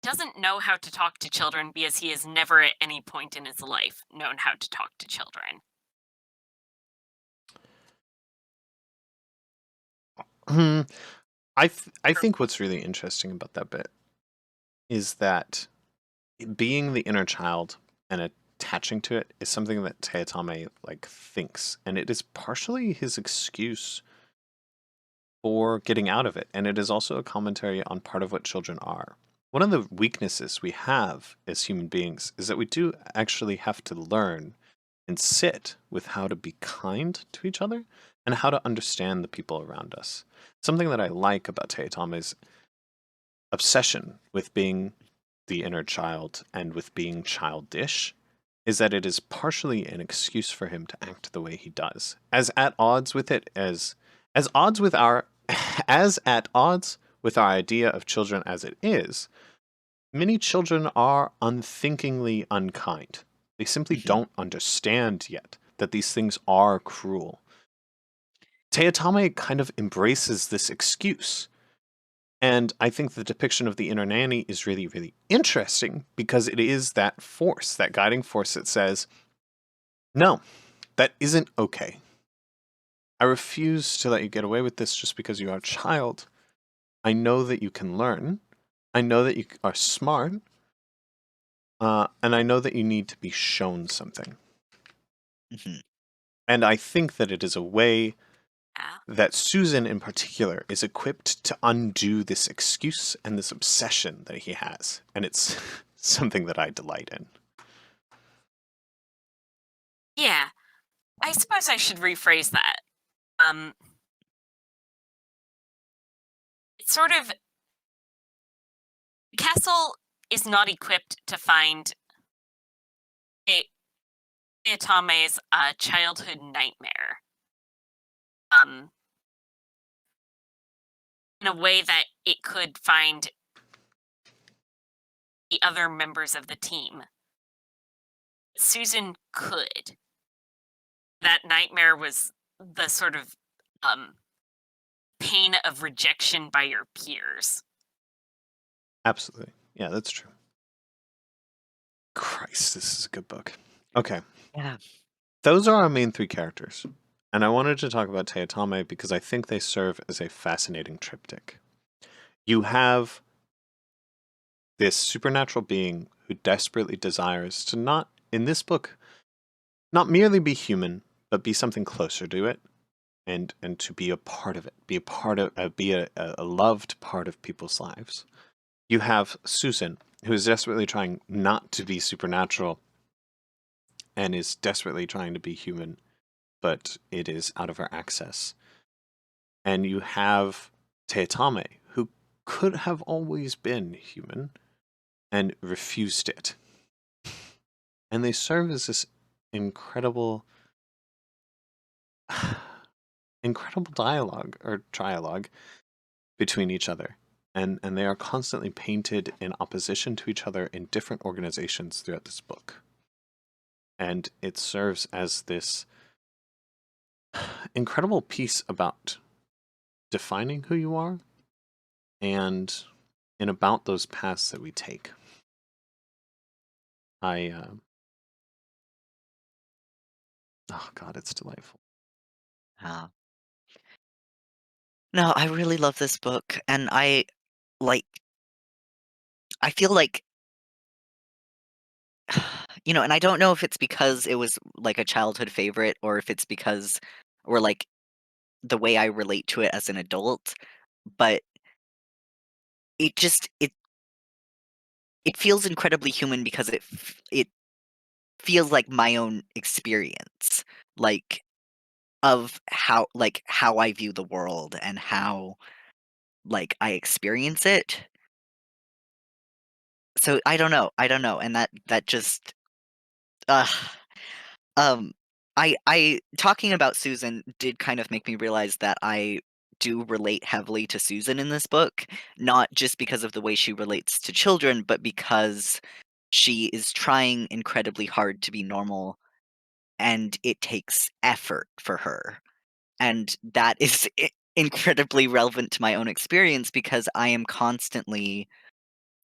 doesn't know how to talk to children because he has never at any point in his life known how to talk to children.
Hmm, I think what's really interesting about that bit is that being the inner child and attaching to it is something that Teotame like thinks, and it is partially his excuse for getting out of it. And it is also a commentary on part of what children are. One of the weaknesses we have as human beings is that we do actually have to learn and sit with how to be kind to each other and how to understand the people around us. Something that I like about Teotame's obsession with being the inner child and with being childish is that it is partially an excuse for him to act the way he does. As at odds with it as odds with our as at odds with our idea of children as it is, many children are unthinkingly unkind. They simply
Mhm.
don't understand yet that these things are cruel. Teotame kind of embraces this excuse. And I think the depiction of the inner nanny is really, really interesting because it is that force, that guiding force that says, no, that isn't okay. I refuse to let you get away with this just because you are a child. I know that you can learn. I know that you are smart. And I know that you need to be shown something.
Mhm.
And I think that it is a way
Yeah.
that Susan in particular is equipped to undo this excuse and this obsession that he has. And it's something that I delight in.
Yeah. I suppose I should rephrase that. Um, it's sort of Castle is not equipped to find a Itame's childhood nightmare. Um, in a way that it could find the other members of the team. Susan could. That nightmare was the sort of pain of rejection by your peers.
Absolutely. Yeah, that's true. Christ, this is a good book. Okay.
Yeah.
Those are our main three characters. And I wanted to talk about Teotame because I think they serve as a fascinating triptych. You have this supernatural being who desperately desires to not, in this book, not merely be human, but be something closer to it, and to be a part of it, be a part of, be a loved part of people's lives. You have Susan, who is desperately trying not to be supernatural, and is desperately trying to be human, but it is out of her access. And you have Teotame, who could have always been human and refused it. And they serve as this incredible incredible dialogue or trialogue between each other. And they are constantly painted in opposition to each other in different organizations throughout this book. And it serves as this incredible piece about defining who you are and about those paths that we take. Oh God, it's delightful.
Uh, no, I really love this book, and like I feel like and I don't know if it's because it was like a childhood favorite or if it's because or like the way I relate to it as an adult, but it feels incredibly human because it feels like my own experience, like of how I view the world and how like I experience it. So I don't know, and that just uh Um, I talking about Susan did kind of make me realize that I do relate heavily to Susan in this book, not just because of the way she relates to children, but because she is trying incredibly hard to be normal, and it takes effort for her. And that is incredibly relevant to my own experience because I am constantly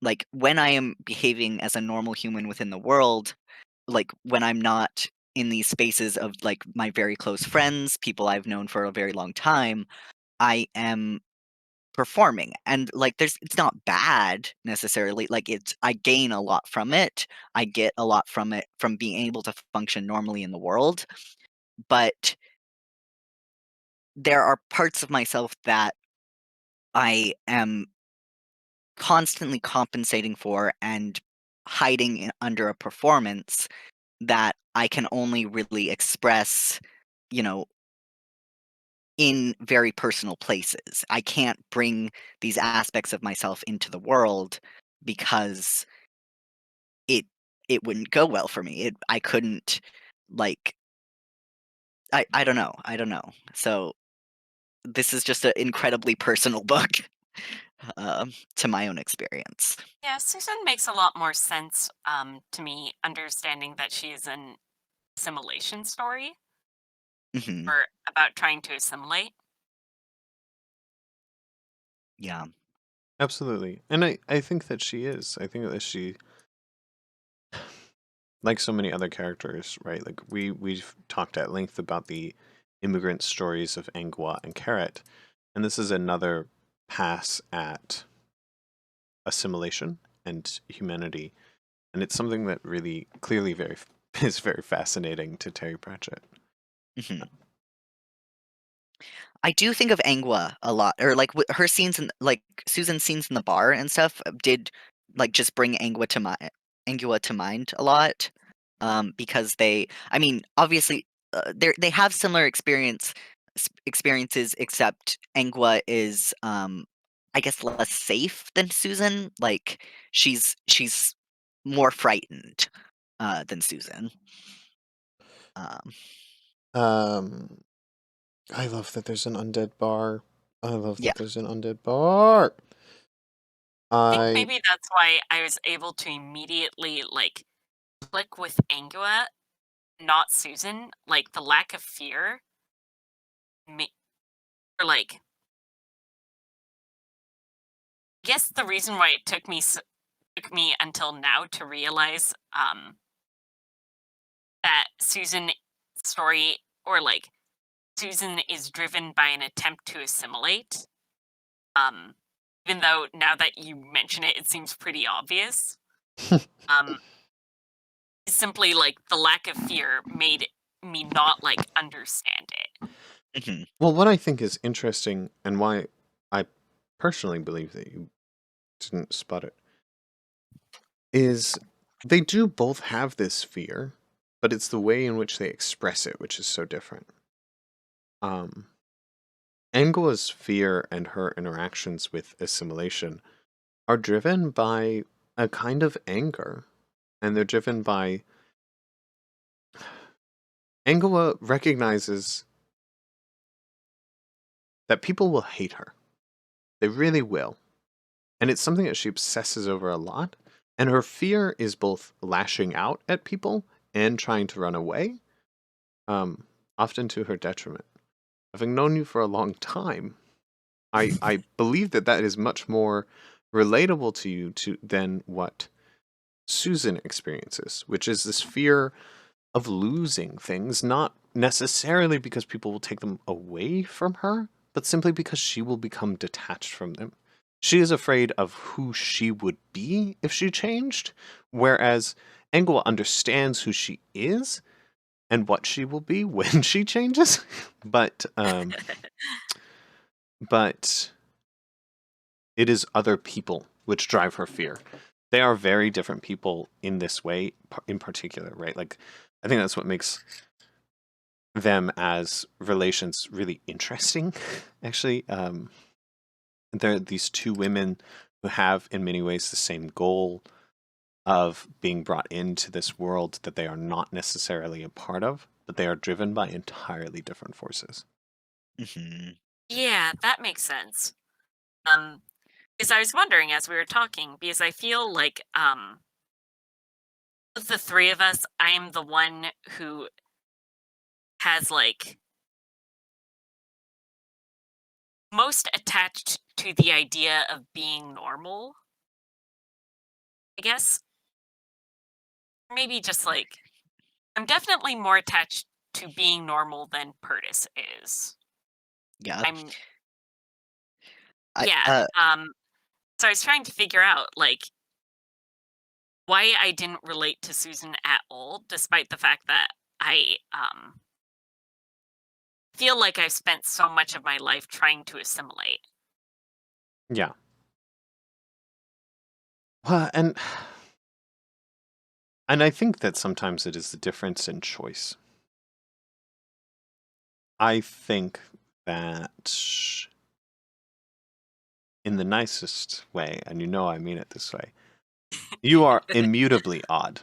like when I am behaving as a normal human within the world, like when I'm not in these spaces of like my very close friends, people I've known for a very long time, I am performing. And like it's not bad necessarily. Like I gain a lot from it. I get a lot from it from being able to function normally in the world. But there are parts of myself that I am constantly compensating for and hiding under a performance that I can only really express, you know, in very personal places. I can't bring these aspects of myself into the world because it it wouldn't go well for me. I couldn't like I don't know. I don't know. So this is just an incredibly personal book to my own experience.
Yeah, Susan makes a lot more sense to me, understanding that she is an assimilation story
Hmm.
or about trying to assimilate.
Yeah.
Absolutely. And I think that she is. I think that she, like so many other characters, right? Like we've talked at length about the immigrant stories of Angua and Carrot, and this is another pass at assimilation and humanity, and it's something that really clearly very is very fascinating to Terry Pratchett.
Hmm. I do think of Angua a lot, or like her scenes in like Susan's scenes in the bar and stuff did like just bring Angua to mind a lot, because I mean, obviously, they have similar experiences, except Angua is, I guess, less safe than Susan. Like she's more frightened than Susan. Um,
Um, I love that there's an undead bar. I love
yeah.
that there's an undead bar.
I think
I
maybe that's why I was able to immediately like click with Angua, not Susan. Like the lack of fear, or like I guess the reason why it took me until now to realize that Susan story or like Susan is driven by an attempt to assimilate. Um, Even though now that you mention it, it seems pretty obvious. Um, Simply like the lack of fear made me not like understand it.
Hmm.
well, what I think is interesting and why I personally believe that you didn't spot it is they do both have this fear, but it's the way in which they express it which is so different. Um, Angela's fear and her interactions with assimilation are driven by a kind of anger, and they're driven by Angela recognizes that people will hate her. They really will. And it's something that she obsesses over a lot. And her fear is both lashing out at people and trying to run away, um, often to her detriment. Having known you for a long time, I believe that that is much more relatable to you than what Susan experiences, which is this fear of losing things, not necessarily because people will take them away from her, but simply because she will become detached from them. She is afraid of who she would be if she changed, whereas Engel understands who she is and what she will be when she changes. But it is other people which drive her fear. They are very different people in this way, in particular, right? Like, I think that's what makes them as relations really interesting. Actually, they're these two women who have, in many ways, the same goal of being brought into this world that they are not necessarily a part of, but they are driven by entirely different forces.
Hmm.
Yeah, that makes sense. Um, because I was wondering as we were talking, because I feel like of the three of us, I am the one who has like most attached to the idea of being normal, I guess. Maybe just like I'm definitely more attached to being normal than Purtis is.
Yeah.
I'm
I
yeah. So I was trying to figure out like why I didn't relate to Susan at all, despite the fact that I feel like I've spent so much of my life trying to assimilate.
Yeah. Well, and I think that sometimes it is the difference in choice. I think that in the nicest way, and you know I mean it this way, you are immutably odd,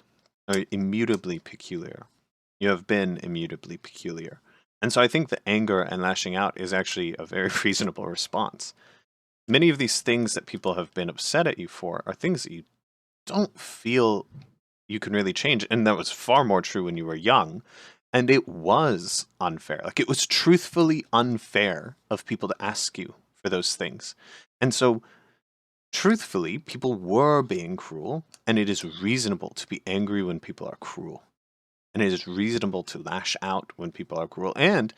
or immutably peculiar. You have been immutably peculiar. And so I think the anger and lashing out is actually a very reasonable response. Many of these things that people have been upset at you for are things that you don't feel you can really change. And that was far more true when you were young. And it was unfair. Like, it was truthfully unfair of people to ask you for those things. And so, truthfully, people were being cruel. And it is reasonable to be angry when people are cruel. And it is reasonable to lash out when people are cruel. And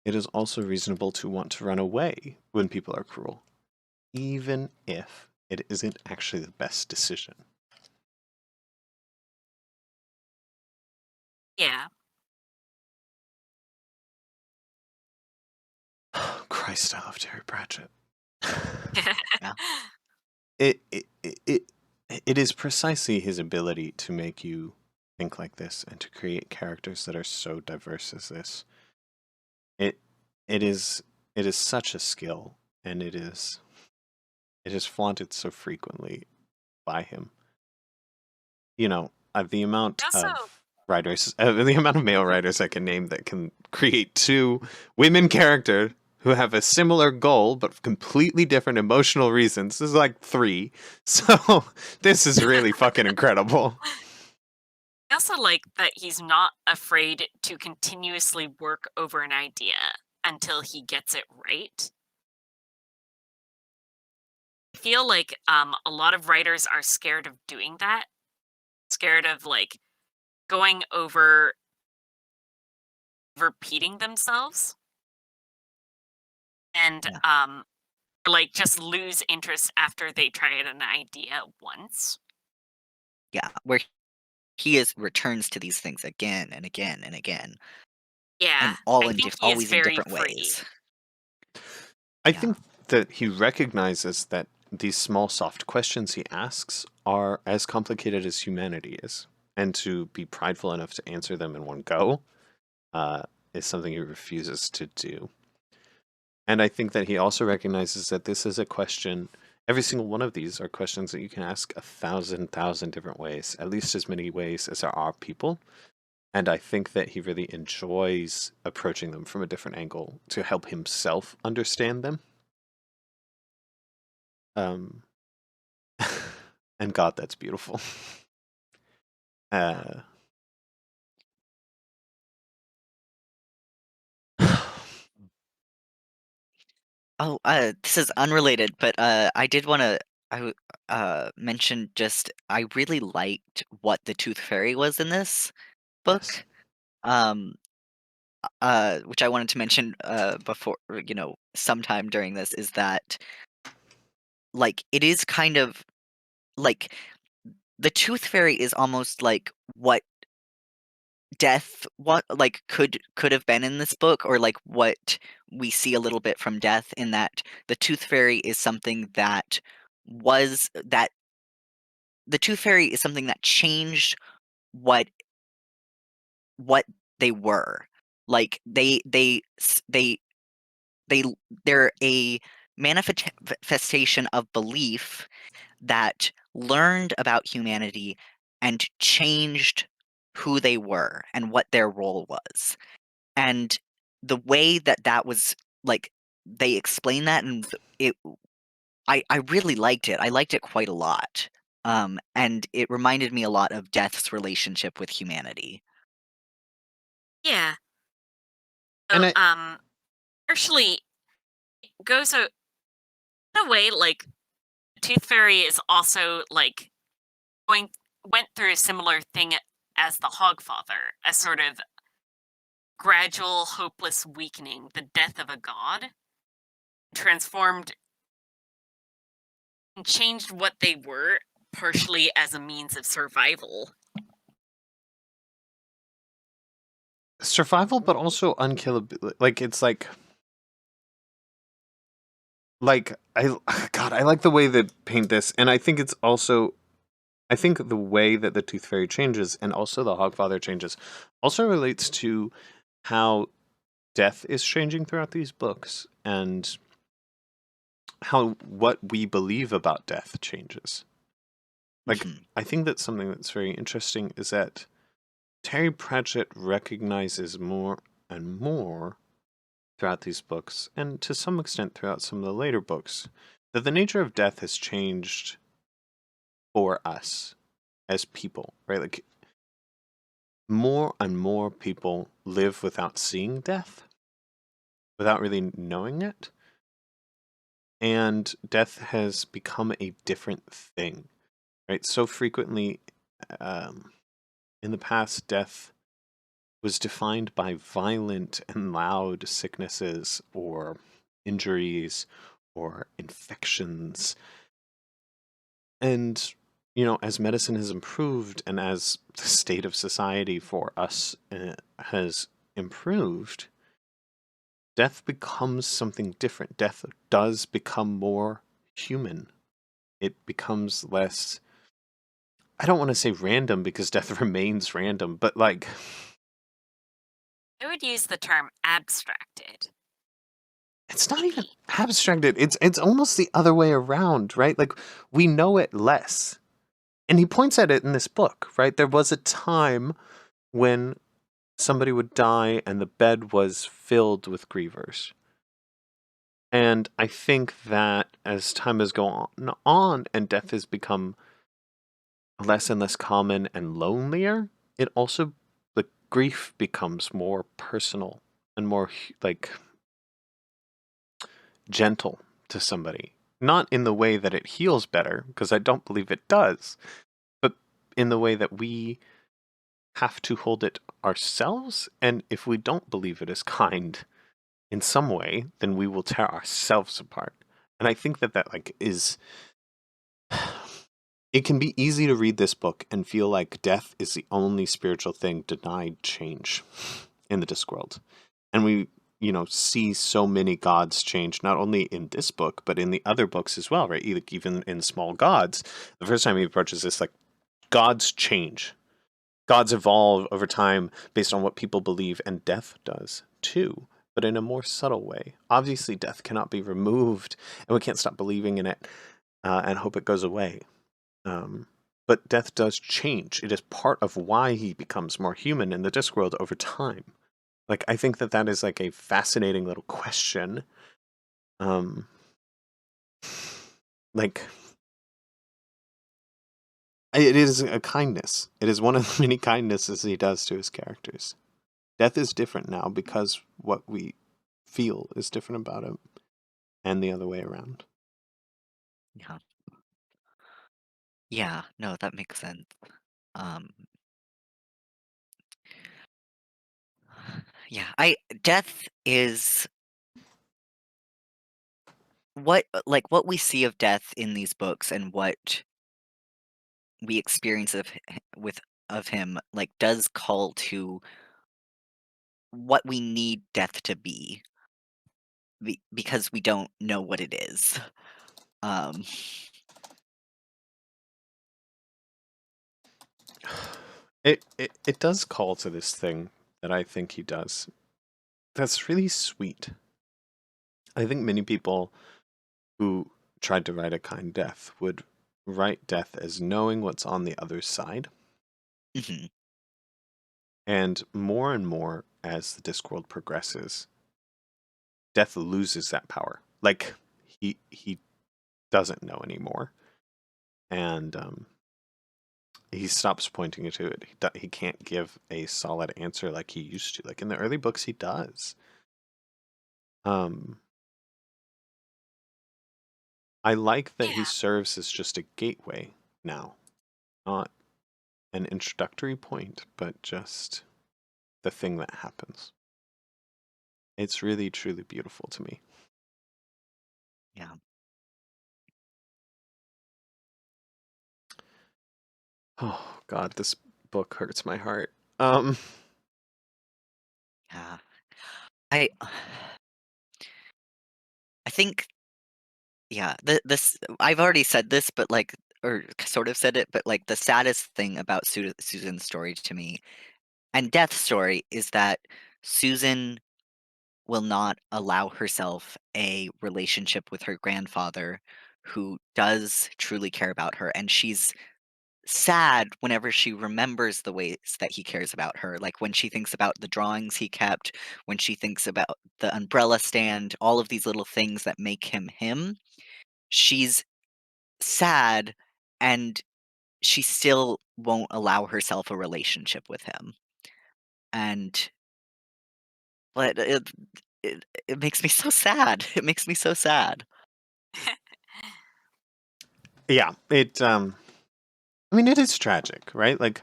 it is also reasonable to want to run away when people are cruel, even if it isn't actually the best decision.
Yeah.
Christ, I love Terry Pratchett.
Yeah.
it, it it it it is precisely his ability to make you think like this and to create characters that are so diverse as this. It it is it is such a skill, and it is flaunted so frequently by him. You know, the amount
Also,
of writers, the amount of male writers I can name that can create two women character who have a similar goal but completely different emotional reasons. This is like three. So this is really fucking incredible.
I also like that he's not afraid to continuously work over an idea until he gets it right. I feel like a lot of writers are scared of doing that, scared of like going over repeating themselves and
Yeah.
like just lose interest after they tried an idea once.
Yeah. Where he is returns to these things again and again and again,
Yeah,
and all
I
in
think he is
always in
very
different
free.
ways.
I
Yeah.
think that he recognizes that these small, soft questions he asks are as complicated as humanity is. And to be prideful enough to answer them in one go uh, is something he refuses to do. And I think that he also recognizes that this is a question. Every single one of these are questions that you can ask 1,000 different ways, at least as many ways as there are people. And I think that he really enjoys approaching them from a different angle to help himself understand them. Um, and God, that's beautiful. Uh,
Oh, this is unrelated, but I did want to mention just I really liked what the Tooth Fairy was in this
yes.
book. Um, which I wanted to mention before, sometime during this is that like it is kind of like the Tooth Fairy is almost like what Death what like could have been in this book, or like what we see a little bit from Death, in that the Tooth Fairy is something that was that the Tooth Fairy is something that changed what what they were. Like they they're a manifestation of belief that learned about humanity and changed who they were and what their role was. And the way that that was, like, they explain that, and it I really liked it. I liked it quite a lot. And it reminded me a lot of Death's relationship with humanity.
Yeah.
And
So
I,
partially goes in a way like Tooth Fairy is also like going went through a similar thing as the Hogfather, a sort of gradual, hopeless weakening, the death of a god, transformed and changed what they were, partially as a means of survival.
survival, but also unkillability. Like, it's like I God, I like the way they paint this, and I think it's also I think the way that the Tooth Fairy changes and also the Hogfather changes also relates to how death is changing throughout these books and how what we believe about death changes. Like,
Mhm.
I think that something that's very interesting is that Terry Pratchett recognizes more and more throughout these books, and to some extent throughout some of the later books, that the nature of death has changed for us as people, right? Like, more and more people live without seeing death, without really knowing it. And death has become a different thing, right? So frequently, um, in the past, death was defined by violent and loud sicknesses or injuries or infections. And, as medicine has improved and as the state of society for us has improved, death becomes something different. Death does become more human. It becomes less, I don't want to say random because death remains random, but like,
I would use the term abstracted.
it's not even abstracted. It's almost the other way around, right? Like, we know it less. And he points at it in this book, right? There was a time when somebody would die and the bed was filled with grievers. And I think that as time has gone on and death has become less and less common and lonelier, it also, the grief becomes more personal and more like gentle to somebody. Not in the way that it heals better, because I don't believe it does, but in the way that we have to hold it ourselves. And if we don't believe it is kind in some way, then we will tear ourselves apart. And I think that like is it can be easy to read this book and feel like death is the only spiritual thing denied change in the Discworld. And we, see so many gods change, not only in this book, but in the other books as well, right? Even in Small Gods, the first time he approaches this, like, gods change. Gods evolve over time based on what people believe, and death does too, but in a more subtle way. Obviously, death cannot be removed, and we can't stop believing in it and hope it goes away. But death does change. It is part of why he becomes more human in the Discworld over time. Like, I think that that is like a fascinating little question. Um, like, it is a kindness. It is one of the many kindnesses he does to his characters. Death is different now because what we feel is different about him, and the other way around.
Yeah. Yeah, no, that makes sense. Um, yeah, death is what we see of death in these books and what we experience of him, like, does call to what we need death to be, because we don't know what it is. Um,
It does call to this thing that I think he does. That's really sweet. I think many people who tried to write a kind death would write death as knowing what's on the other side.
mhm,
And more as the Discworld progresses, death loses that power. Like, he doesn't know anymore, and he stops pointing to it. He can't give a solid answer like he used to. Like in the early books, he does. Um, I like that he
Yeah.
serves as just a gateway now, not an introductory point, but just the thing that happens. It's really, truly beautiful to me.
yeah,
Oh God, this book hurts my heart. Um,
yeah. I I think Yeah, this I've already said this, but like, or sort of said it, but like the saddest thing about Susan's story to me and Death's story is that Susan will not allow herself a relationship with her grandfather who does truly care about her, and she's sad whenever she remembers the ways that he cares about her, like when she thinks about the drawings he kept, when she thinks about the umbrella stand, all of these little things that make him him. She's sad, and she still won't allow herself a relationship with him. And but it makes me so sad. It makes me so sad.
Yeah, I mean, it is tragic, right? Like,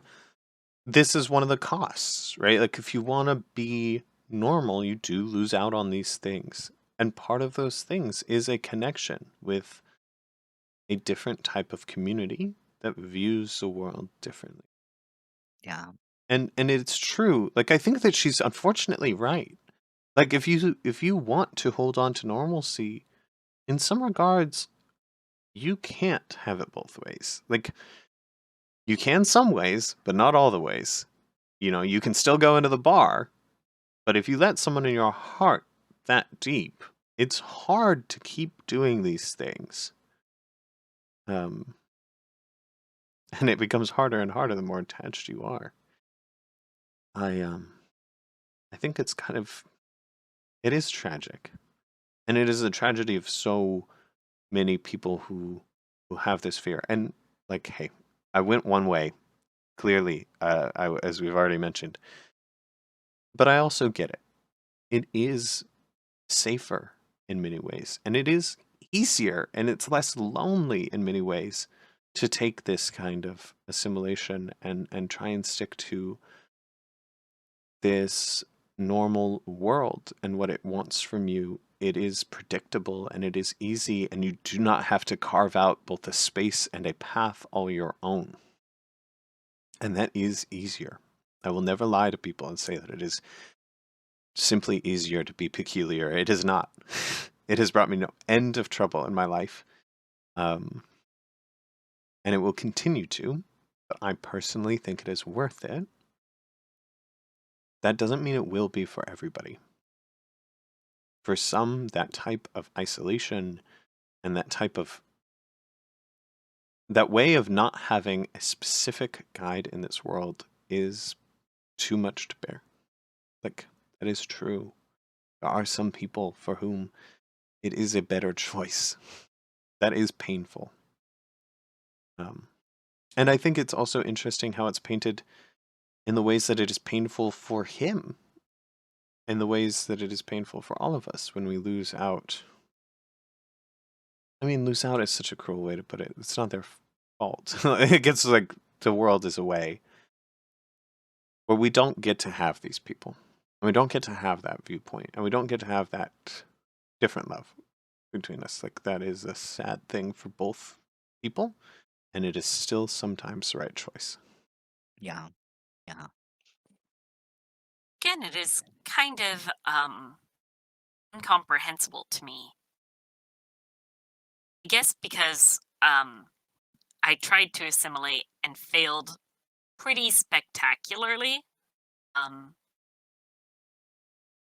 this is one of the costs, right? Like, if you want to be normal, you do lose out on these things. And part of those things is a connection with a different type of community that views the world differently.
Yeah.
And it's true. Like, I think that she's unfortunately right. Like, if you want to hold on to normalcy, in some regards, you can't have it both ways. Like, you can some ways, but not all the ways. You know, you can still go into the bar, but if you let someone in your heart that deep, it's hard to keep doing these things. Um, and it becomes harder and harder the more attached you are. I think it's kind of, it is tragic, and it is a tragedy of so many people who have this fear. And like, hey, I went one way clearly, as we've already mentioned, but I also get it. It is safer in many ways, and it is easier, and it's less lonely in many ways to take this kind of assimilation and try and stick to this normal world and what it wants from you. It is predictable and it is easy, and you do not have to carve out both a space and a path all your own. And that is easier. I will never lie to people and say that it is simply easier to be peculiar. It is not. It has brought me no end of trouble in my life. And it will continue to, but I personally think it is worth it. That doesn't mean it will be for everybody. For some, that type of isolation and that way of not having a specific guide in this world is too much to bear. Like, that is true. There are some people for whom it is a better choice. That is painful. And I think it's also interesting how it's painted in the ways that it is painful for him, in the ways that it is painful for all of us when we lose out. I mean, lose out is such a cruel way to put it. It's not their fault. It gets like the world is a way where we don't get to have these people. And we don't get to have that viewpoint. And we don't get to have that different love between us. Like, that is a sad thing for both people. And it is still sometimes the right choice.
Yeah. Yeah.
Again, it is kind of incomprehensible to me. I guess because I tried to assimilate and failed pretty spectacularly. Um,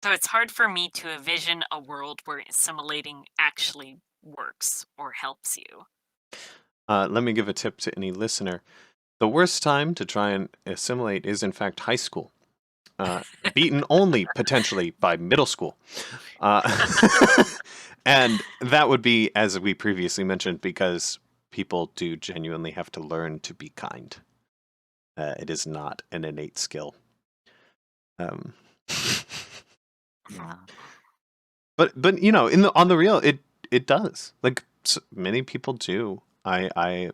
so it's hard for me to envision a world where assimilating actually works or helps you.
Let me give a tip to any listener. The worst time to try and assimilate is, in fact, high school. Beaten only potentially by middle school. And that would be, as we previously mentioned, because people do genuinely have to learn to be kind. It is not an innate skill. Um,
Yeah.
but you know, on the real, it does. Like, many people do. I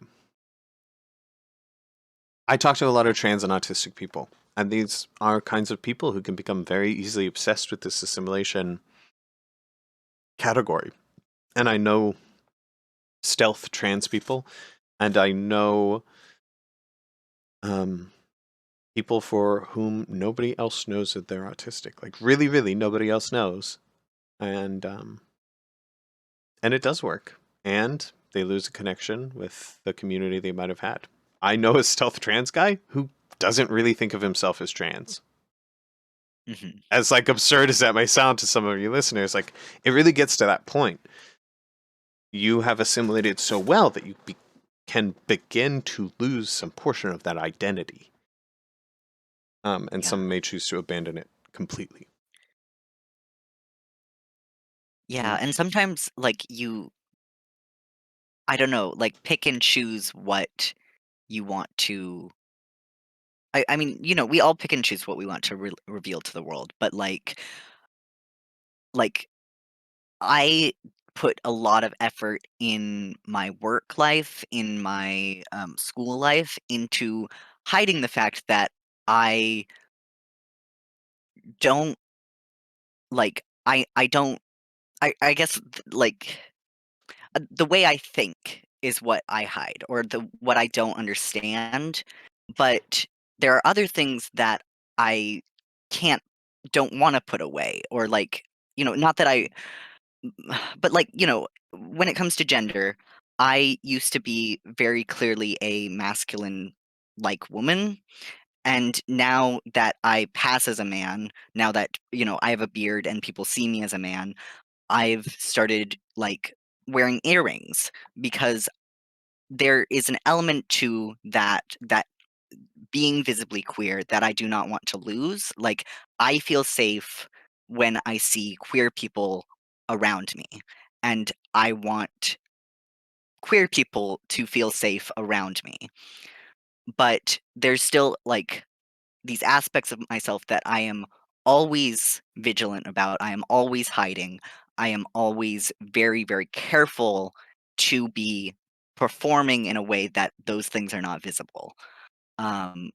talk to a lot of trans and autistic people, and these are kinds of people who can become very easily obsessed with this assimilation category. And I know stealth trans people, and I know people for whom nobody else knows that they're autistic. Like, really, really nobody else knows. And it does work. and they lose a connection with the community they might have had. I know a stealth trans guy who doesn't really think of himself as trans.
Hmm.
As like absurd as that may sound to some of you listeners, like it really gets to that point. You have assimilated so well that you can begin to lose some portion of that identity. And
Yeah.
some may choose to abandon it completely.
Yeah, and sometimes, like, I don't know, like, pick and choose what you want to I mean, we all pick and choose what we want to reveal to the world, but, like, I put a lot of effort in my work life, in my, school life, into hiding the fact that I don't, I don't I guess, the way I think is what I hide, or what I don't understand, but there are other things that I can't don't wanna put away, or, not that I but, when it comes to gender, I used to be very clearly a masculine, woman, and now that I pass as a man, now that, I have a beard and people see me as a man, I've started, wearing earrings because there is an element to that being visibly queer that I do not want to lose. Like, I feel safe when I see queer people around me, and I want queer people to feel safe around me. But there's still, these aspects of myself that I am always vigilant about, I am always hiding, I am always very, very careful to be performing in a way that those things are not visible. Um,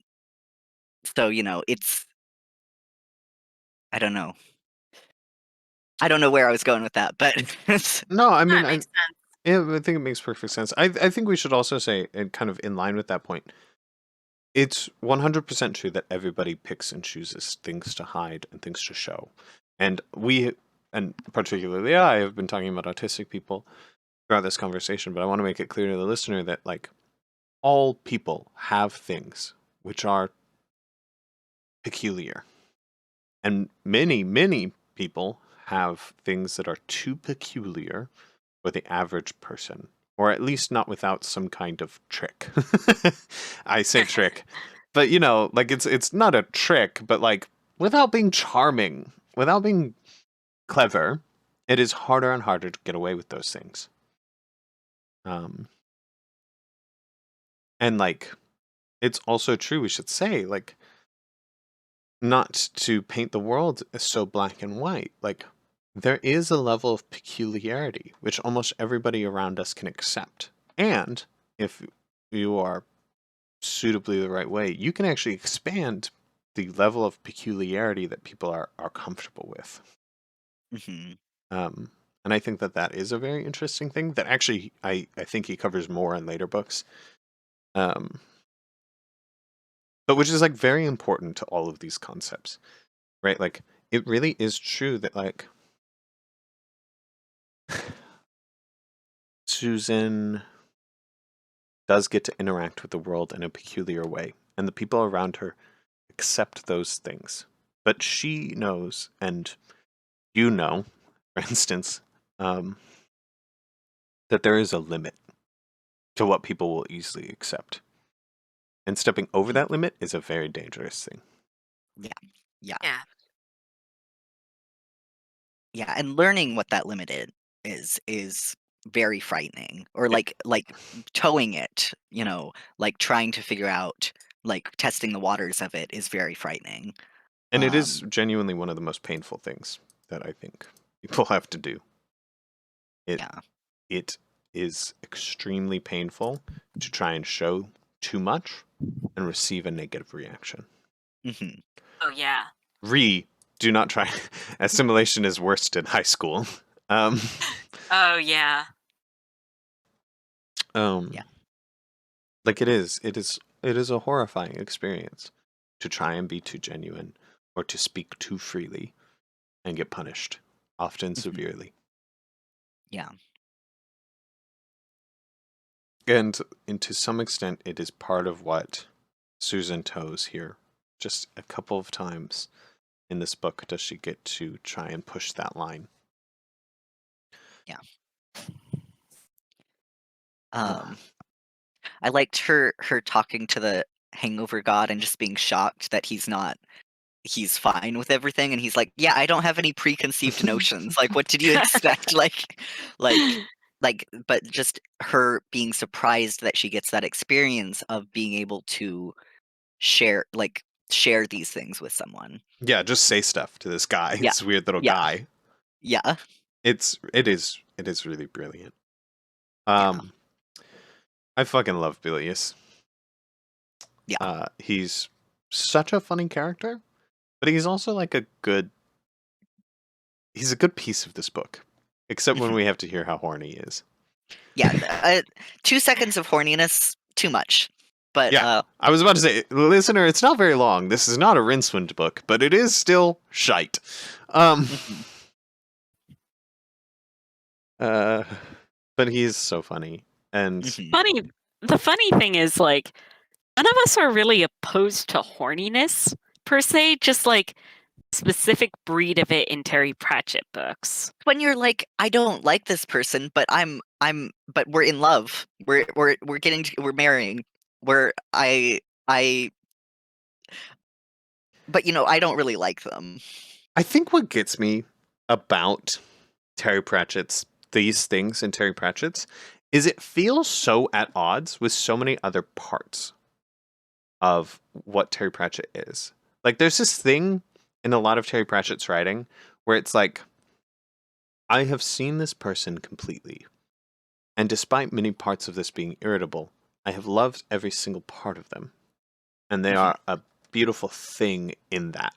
so, it's I don't know. I don't know where I was going with that, but it's
No, I mean,
That makes sense.
yeah, I think it makes perfect sense. I think we should also say, and kind of in line with that point, it's 100% true that everybody picks and chooses things to hide and things to show. And and particularly I, have been talking about autistic people throughout this conversation, but I want to make it clear to the listener that, like, all people have things which are peculiar. And many, many people have things that are too peculiar for the average person, or at least not without some kind of trick. I say trick, but like it's not a trick, but like without being charming, without being clever, it is harder and harder to get away with those things. Um, and like it's also true, we should say, like, not to paint the world as so black and white. Like, there is a level of peculiarity which almost everybody around us can accept. And if you are suitably the right way, you can actually expand the level of peculiarity that people are comfortable with.
Mhm.
Um, and I think that that is a very interesting thing that actually I think he covers more in later books. Um, but which is like very important to all of these concepts, right? Like, it really is true that, like, Susan does get to interact with the world in a peculiar way, and the people around her accept those things. But she knows, and for instance, um, that there is a limit to what people will easily accept. And stepping over
Mm.
that limit is a very dangerous thing.
Yeah. Yeah.
Yeah.
Yeah, and learning what that limit is very frightening, or,
Yeah.
towing it, trying to figure out, testing the waters of it is very frightening.
And it is
Um,
genuinely one of the most painful things that I think people have to do. It
yeah.
it is extremely painful to try and show too much and receive a negative reaction.
Mhm.
Oh, yeah.
Do not try. Assimilation is worst in high school. Um,
Oh, yeah.
um,
Yeah.
like it is a horrifying experience to try and be too genuine or to speak too freely and get punished, often
Mhm.
severely.
Yeah.
And to some extent, it is part of what Susan toes here. Just a couple of times in this book does she get to try and push that line.
Yeah. I liked her talking to the hangover god and just being shocked that he's fine with everything, and he's like, yeah, I don't have any preconceived notions. Like, what did you expect? like but just her being surprised that she gets that experience of being able to share these things with someone.
Yeah, just say stuff to this guy,
Yeah.
this weird little
Yeah.
guy.
Yeah.
It is really brilliant.
Yeah.
I fucking love Bilius.
Yeah.
He's such a funny character, but he's also like he's a good piece of this book. Except when we have to hear how horny he is.
Yeah. 2 seconds of horniness, too much. But
yeah, I was about to say, listener, it's not very long. This is not a Rincewind book, but it is still shite. But he's so funny. And
the funny thing is, like, none of us are really opposed to horniness per se, just like specific breed of it in Terry Pratchett books.
When you're like, I don't like this person, but but we're in love. We're marrying. But I don't really like them.
I think what gets me about Terry Pratchett's these things in Terry Pratchett's is it feels so at odds with so many other parts of what Terry Pratchett is. Like, there's this thing in a lot of Terry Pratchett's writing where it's like, I have seen this person completely, and despite many parts of this being irritable, I have loved every single part of them, and they are a beautiful thing in that.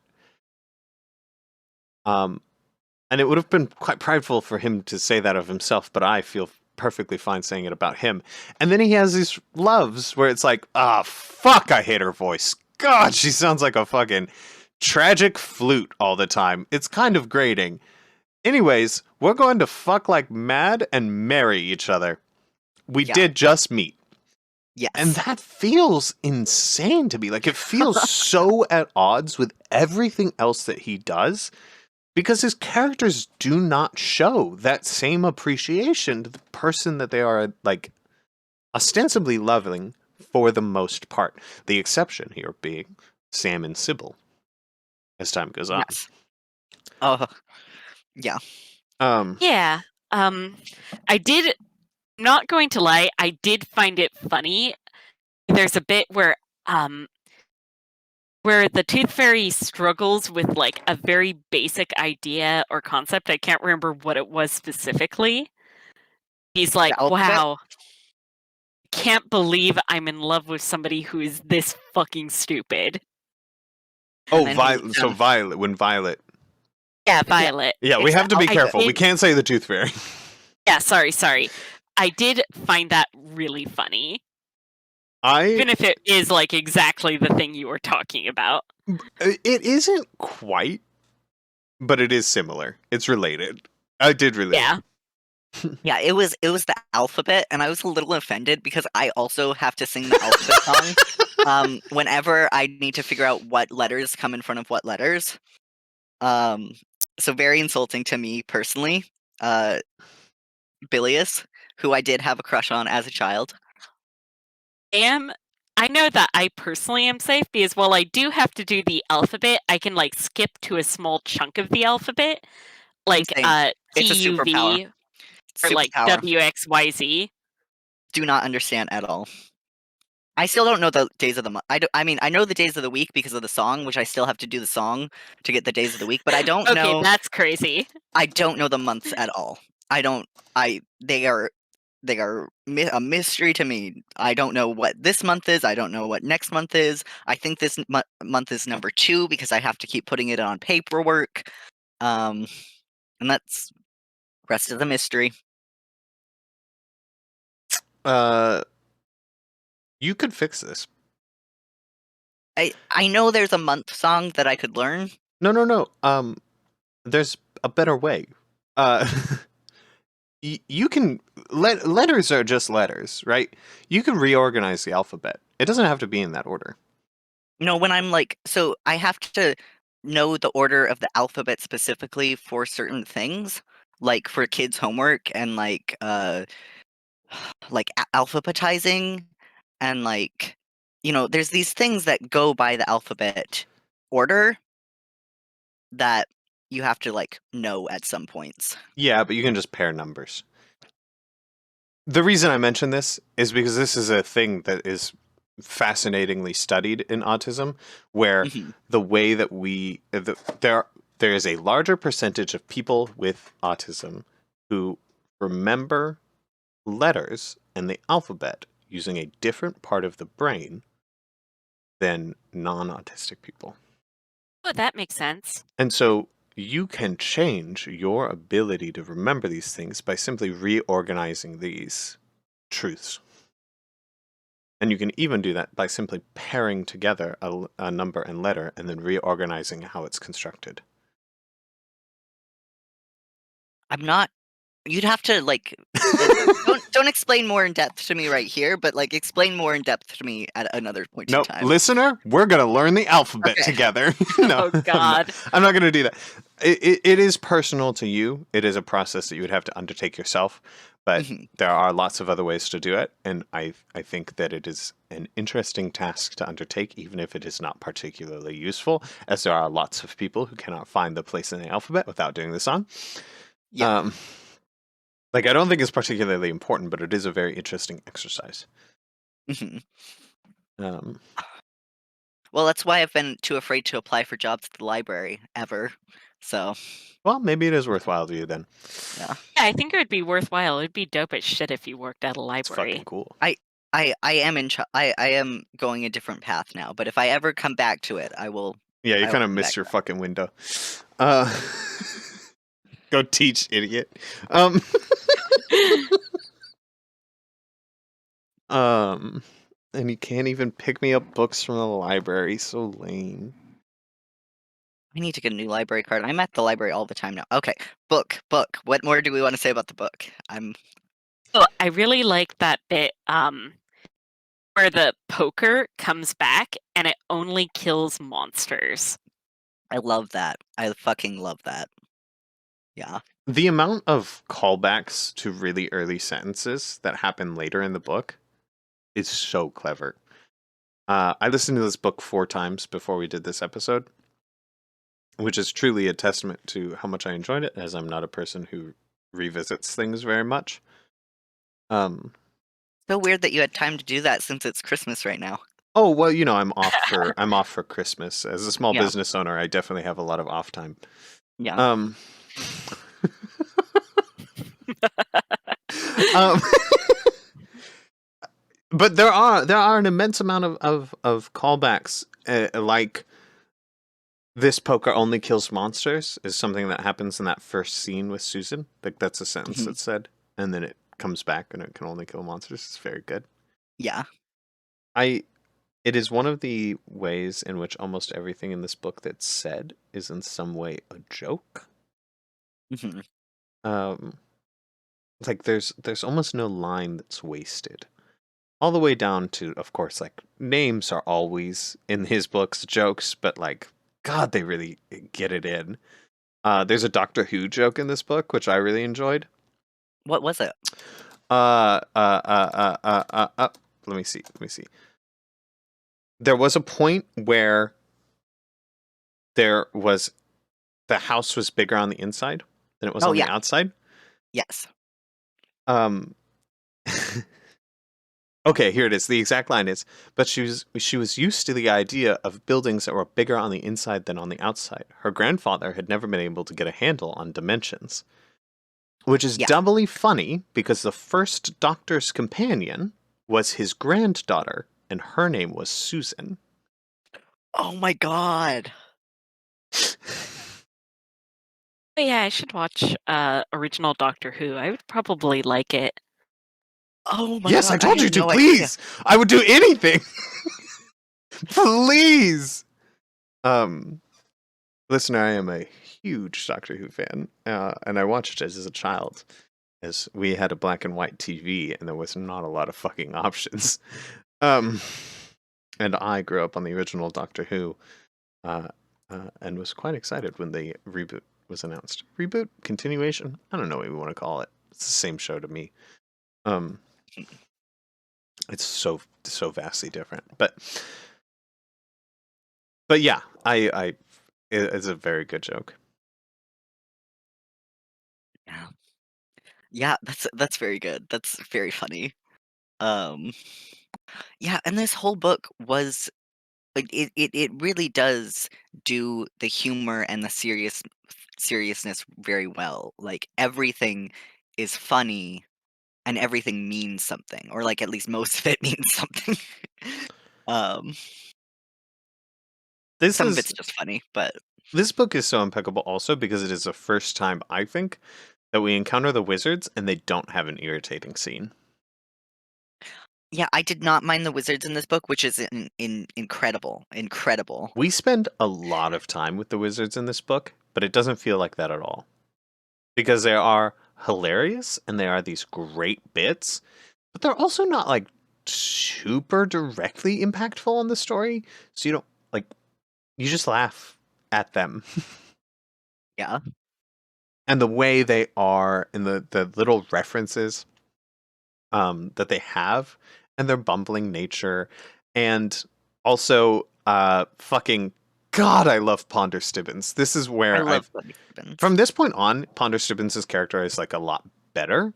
And it would have been quite prideful for him to say that of himself, but I feel perfectly fine saying it about him. And then he has these loves where it's like, fuck, I hate her voice. God, she sounds like a fucking tragic flute all the time. It's kind of grating. Anyways, we're going to fuck like mad and marry each other. We did just meet.
Yes.
And that feels insane to me. Like, it feels so at odds with everything else that he does. Because his characters do not show that same appreciation to the person that they are, like, ostensibly loving for the most part. The exception here being Sam and Sybil, as time goes on.
Yes. Oh, yeah.
Yeah. I did, not going to lie, I did find it funny. There's a bit where the Tooth Fairy struggles with, like, a very basic idea or concept. I can't remember what it was specifically. He's like, wow, can't believe I'm in love with somebody who is this fucking stupid.
Oh, Violet. So Violet, when Violet.
Yeah, Violet.
Yeah, we have to be careful. We can't say the Tooth Fairy.
Yeah, sorry. I did find that really funny. Even if it is, like, exactly the thing you were talking about.
It isn't quite, but it is similar. It's related. I did relate.
Yeah.
Yeah, it was the alphabet, and I was a little offended because I also have to sing the alphabet song whenever I need to figure out what letters come in front of what letters. So very insulting to me personally. Bilius, who I did have a crush on as a child.
I know that I personally am safe because while I do have to do the alphabet, I can, like, skip to a small chunk of the alphabet, like
It's a superpower.
or like WXYZ.
Do not understand at all. I still don't know the days of the month. I mean, I know the days of the week because of the song, which I still have to do the song to get the days of the week, but I don't know.
Okay, that's crazy.
I don't know the months at all. They are a mystery to me. I don't know what this month is. I don't know what next month is. I think this month is number 2 because I have to keep putting it on paperwork. And that's rest of the mystery.
You could fix this.
I know there's a month song that I could learn.
No. There's a better way. you can letters are just letters, right? You can reorganize the alphabet. It doesn't have to be in that order.
No, when I'm like, so I have to know the order of the alphabet specifically for certain things, like for kids' homework and like alphabetizing and like, there's these things that go by the alphabet order that you have to like know at some points.
Yeah, but you can just pair numbers. The reason I mention this is because this is a thing that is fascinatingly studied in autism, where
Mhm.
the way that there is a larger percentage of people with autism who remember letters and the alphabet using a different part of the brain than non-autistic people.
Oh, that makes sense.
And so you can change your ability to remember these things by simply reorganizing these truths. And you can even do that by simply pairing together a number and letter and then reorganizing how it's constructed.
I'm not. You'd have to like don't explain more in depth to me right here, but like explain more in depth to me at another point in
Nope,
time.
listener, we're gonna learn the alphabet
Okay.
together. No,
Oh God.
I'm not gonna do that. It is personal to you. It is a process that you would have to undertake yourself, but
Mhm.
there are lots of other ways to do it, and I think that it is an interesting task to undertake, even if it is not particularly useful, as there are lots of people who cannot find the place in the alphabet without doing the song.
Yeah.
Like I don't think it's particularly important, but it is a very interesting exercise.
Mhm.
Um,
Well, that's why I've been too afraid to apply for jobs at the library ever. So,
well, maybe it is worthwhile to you then.
yeah.
Yeah, I think it would be worthwhile. It'd be dope as shit if you worked at a
It's fucking
library.
cool.
I am I am going a different path now, but if I ever come back to it,
Yeah, you
I will
kind of
come back
missed
to
your
that.
fucking window. Uh, go teach, idiot. Um, um, and you can't even pick me up books from the library. So lame.
I need to get a new library card. I'm at the library all the time now. Okay, book. What more do we want to say about the book?
Oh, I really like that bit where the poker comes back and it only kills monsters.
I love that. I fucking love that. Yeah.
The amount of callbacks to really early sentences that happen later in the book is so clever. I listened to this book 4 times before we did this episode, which is truly a testament to how much I enjoyed it, as I'm not a person who revisits things very much. Um,
So weird that you had time to do that since it's Christmas right now.
oh well, I'm off for Christmas. As a small
Yeah.
business owner, I definitely have a lot of off time.
Yeah.
Um, um, but there are an immense amount of callbacks, like this poker only kills monsters is something that happens in that first scene with Susan. Like that's a sentence
Mhm.
that's said, and then it comes back and it can only kill monsters. It's very good.
Yeah.
I It is one of the ways in which almost everything in this book that's said is in some way a joke.
Mhm.
Um, like there's almost no line that's wasted. All the way down to, of course, like names are always in his books jokes, but like God, they really get it in. There's a Doctor Who joke in this book, which I really enjoyed.
What was it?
Uh, uh, uh, uh, uh, uh, uh. Let me see. Let me see. There was a point where there was the house was bigger on the inside than it was
Oh
on the
yeah.
outside.
Yes.
Um, okay, here it is. The exact line is, but she was used to the idea of buildings that were bigger on the inside than on the outside. Her grandfather had never been able to get a handle on dimensions, which is
Yeah.
doubly funny because the first Doctor's companion was his granddaughter, and her name was Susan.
Oh my god.
But yeah, I should watch original Doctor Who. I would probably like it.
Oh my
Yes, I
god. I
told
had
you to.
no idea.
Please, I would do anything. Please. Um, Listener, I am a huge Doctor Who fan, and I watched it as a child. as we had a black and white TV and there was not a lot of fucking options. Um, and I grew up on the original Doctor Who, uh, and was quite excited when the reboot was announced. Reboot, continuation, I don't know what we want to call it. It's the same show to me. Um, it's so vastly different, but yeah, it's a very good joke.
Yeah. Yeah, that's very good. That's very funny. Um, yeah, and this whole book was like it really does do the humor and the seriousness very well. Like everything is funny and everything means something, or like at least most of it means something. um,
This
some of
is
it's just funny, but
this book is so impeccable also because it is the first time I think that we encounter the wizards and they don't have an irritating scene.
yeah, I did not mind the wizards in this book, which is incredible, incredible.
We spend a lot of time with the wizards in this book, but it doesn't feel like that at all. Because they are hilarious and they are these great bits, but they're also not like super directly impactful on the story. So you don't like you just laugh at them.
Yeah,
And the way they are and the little references that they have and their bumbling nature and also fucking god I love Ponder Stibbins. This is
I
where
love
I've
Bunny Gibbons.
from this point on Ponder Stibbins' character is like a lot better,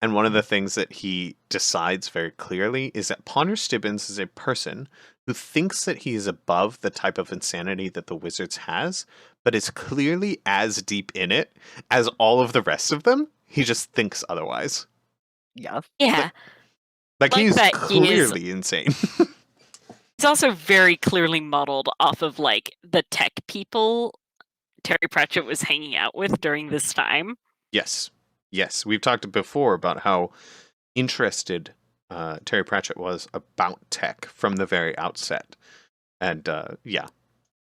and one of the things that he decides very clearly is that Ponder Stibbins is a person who thinks that he is above the type of insanity that the wizards has, but is clearly as deep in it as all of the rest of them. He just thinks otherwise.
Yeah,
Yeah,
Like like
like
he's
that he is.
clearly insane.
He's also very clearly modeled off of like the tech people Terry Pratchett was hanging out with during this time.
Yes. Yes. We've talked before about how interested Terry Pratchett was about tech from the very outset. And yeah,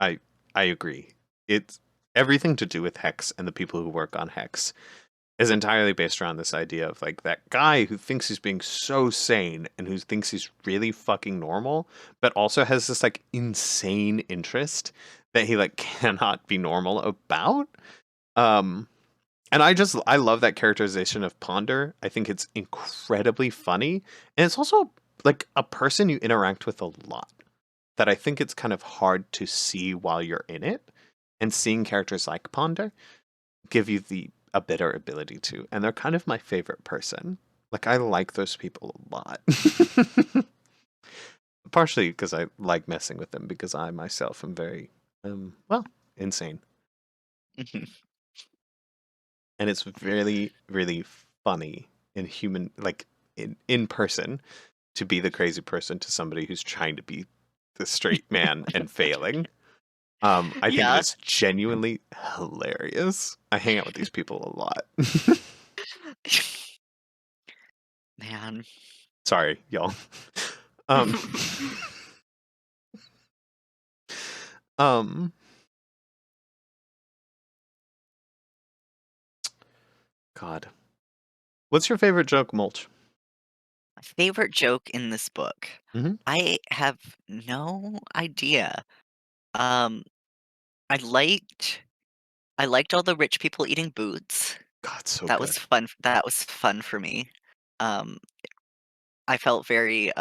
I I agree. It's everything to do with Hex and the people who work on Hex is entirely based around this idea of like that guy who thinks he's being so sane and who thinks he's really fucking normal, but also has this like insane interest that he like cannot be normal about. Um and I love that characterization of Ponder. I think it's incredibly funny. And it's also like a person you interact with a lot that I think it's kind of hard to see while you're in it. And seeing characters like Ponder give you the a better ability to. And they're kind of my favorite person. Like I like those people a lot. Partially because I like messing with them because I myself am very well, insane.
mhm,
And it's really really funny in human like in person to be the crazy person to somebody who's trying to be the straight man and failing. I think it
yeah,
is genuinely hilarious. I hang out with these people a lot.
man.
Sorry, y'all. Um, um, God, what's your favorite joke, Mulch?
My favorite joke in this book.
Hmm.
I have no idea. Um, I liked I liked all the rich people eating boots.
God, so
That was
good.
fun. That was fun for me. Um, I felt very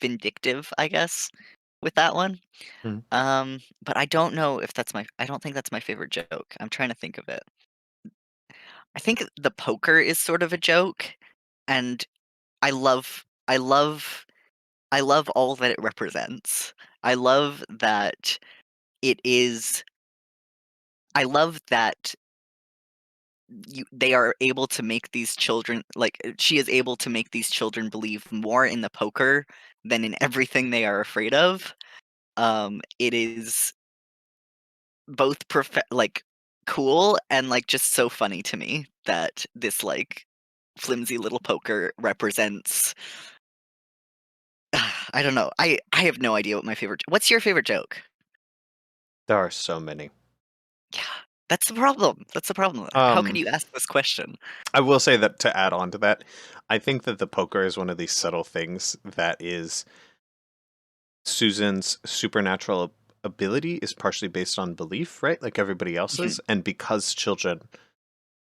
vindictive, I guess, with that one.
Mhm.
But I don't know if that's my. I don't think that's my favorite joke. I'm trying to think of it. I think the poker is sort of a joke, and I love all that it represents. I love that it is I love that they are able to make these children like she is able to make these children believe more in the poker than in everything they are afraid of. It is both like cool and like just so funny to me that this like flimsy little poker represents I don't know. I have no idea what my favorite. What's your favorite joke?
There are so many.
Yeah. That's the problem. That's the problem. How could
Um,
you ask this question?
I will say that to add on to that, I think that the poker is one of these subtle things that is Susan's supernatural ability is partially based on belief, right? Like everybody
Mhm.
else's. And because children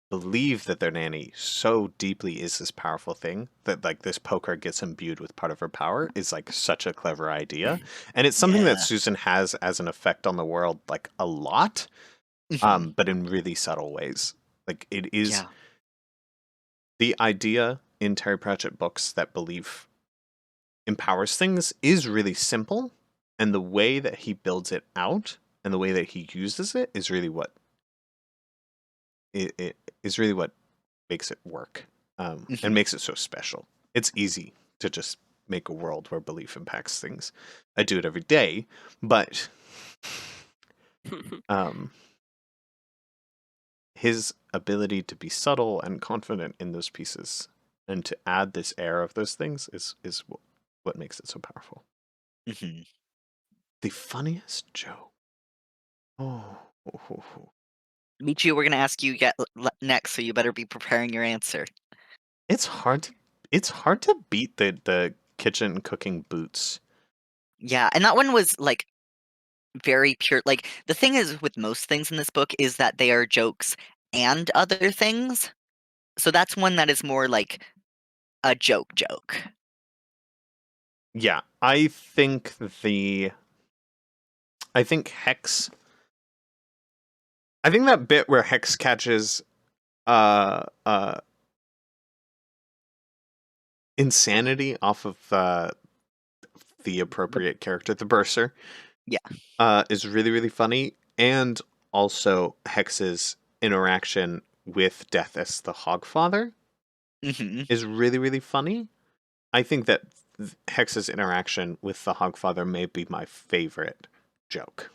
believe that their nanny so deeply is this powerful thing that like this poker gets imbued with part of her power is like such a clever idea. And it's something that
Yeah.
Susan has as an effect on the world like a lot,
Mhm.
but in really subtle ways. Like it is
Yeah.
the idea in Terry Pratchett books that belief empowers things is really simple, and the way that he builds it out and the way that he uses it is really what it is really what makes it work, and
Mhm.
makes it so special. It's easy to just make a world where belief impacts things. I do it every day, but um, his ability to be subtle and confident in those pieces and to add this air of those things is what makes it so powerful.
Mhm.
The funniest joke. Oh,
Michi, we're gonna ask you next, so you better be preparing your answer.
it's hard to beat the kitchen cooking boots.
Yeah, and that one was like very pure. Like the thing is with most things in this book is that they are jokes and other things. So that's one that is more like a joke.
Yeah, I think Hex. I think that bit where Hex catches uh uh insanity off of the appropriate character, the bursar,
Yeah.
is really really funny, and also Hex's interaction with Death as the Hogfather
Mhm.
is really really funny. I think that Hex's interaction with the Hogfather may be my favorite joke,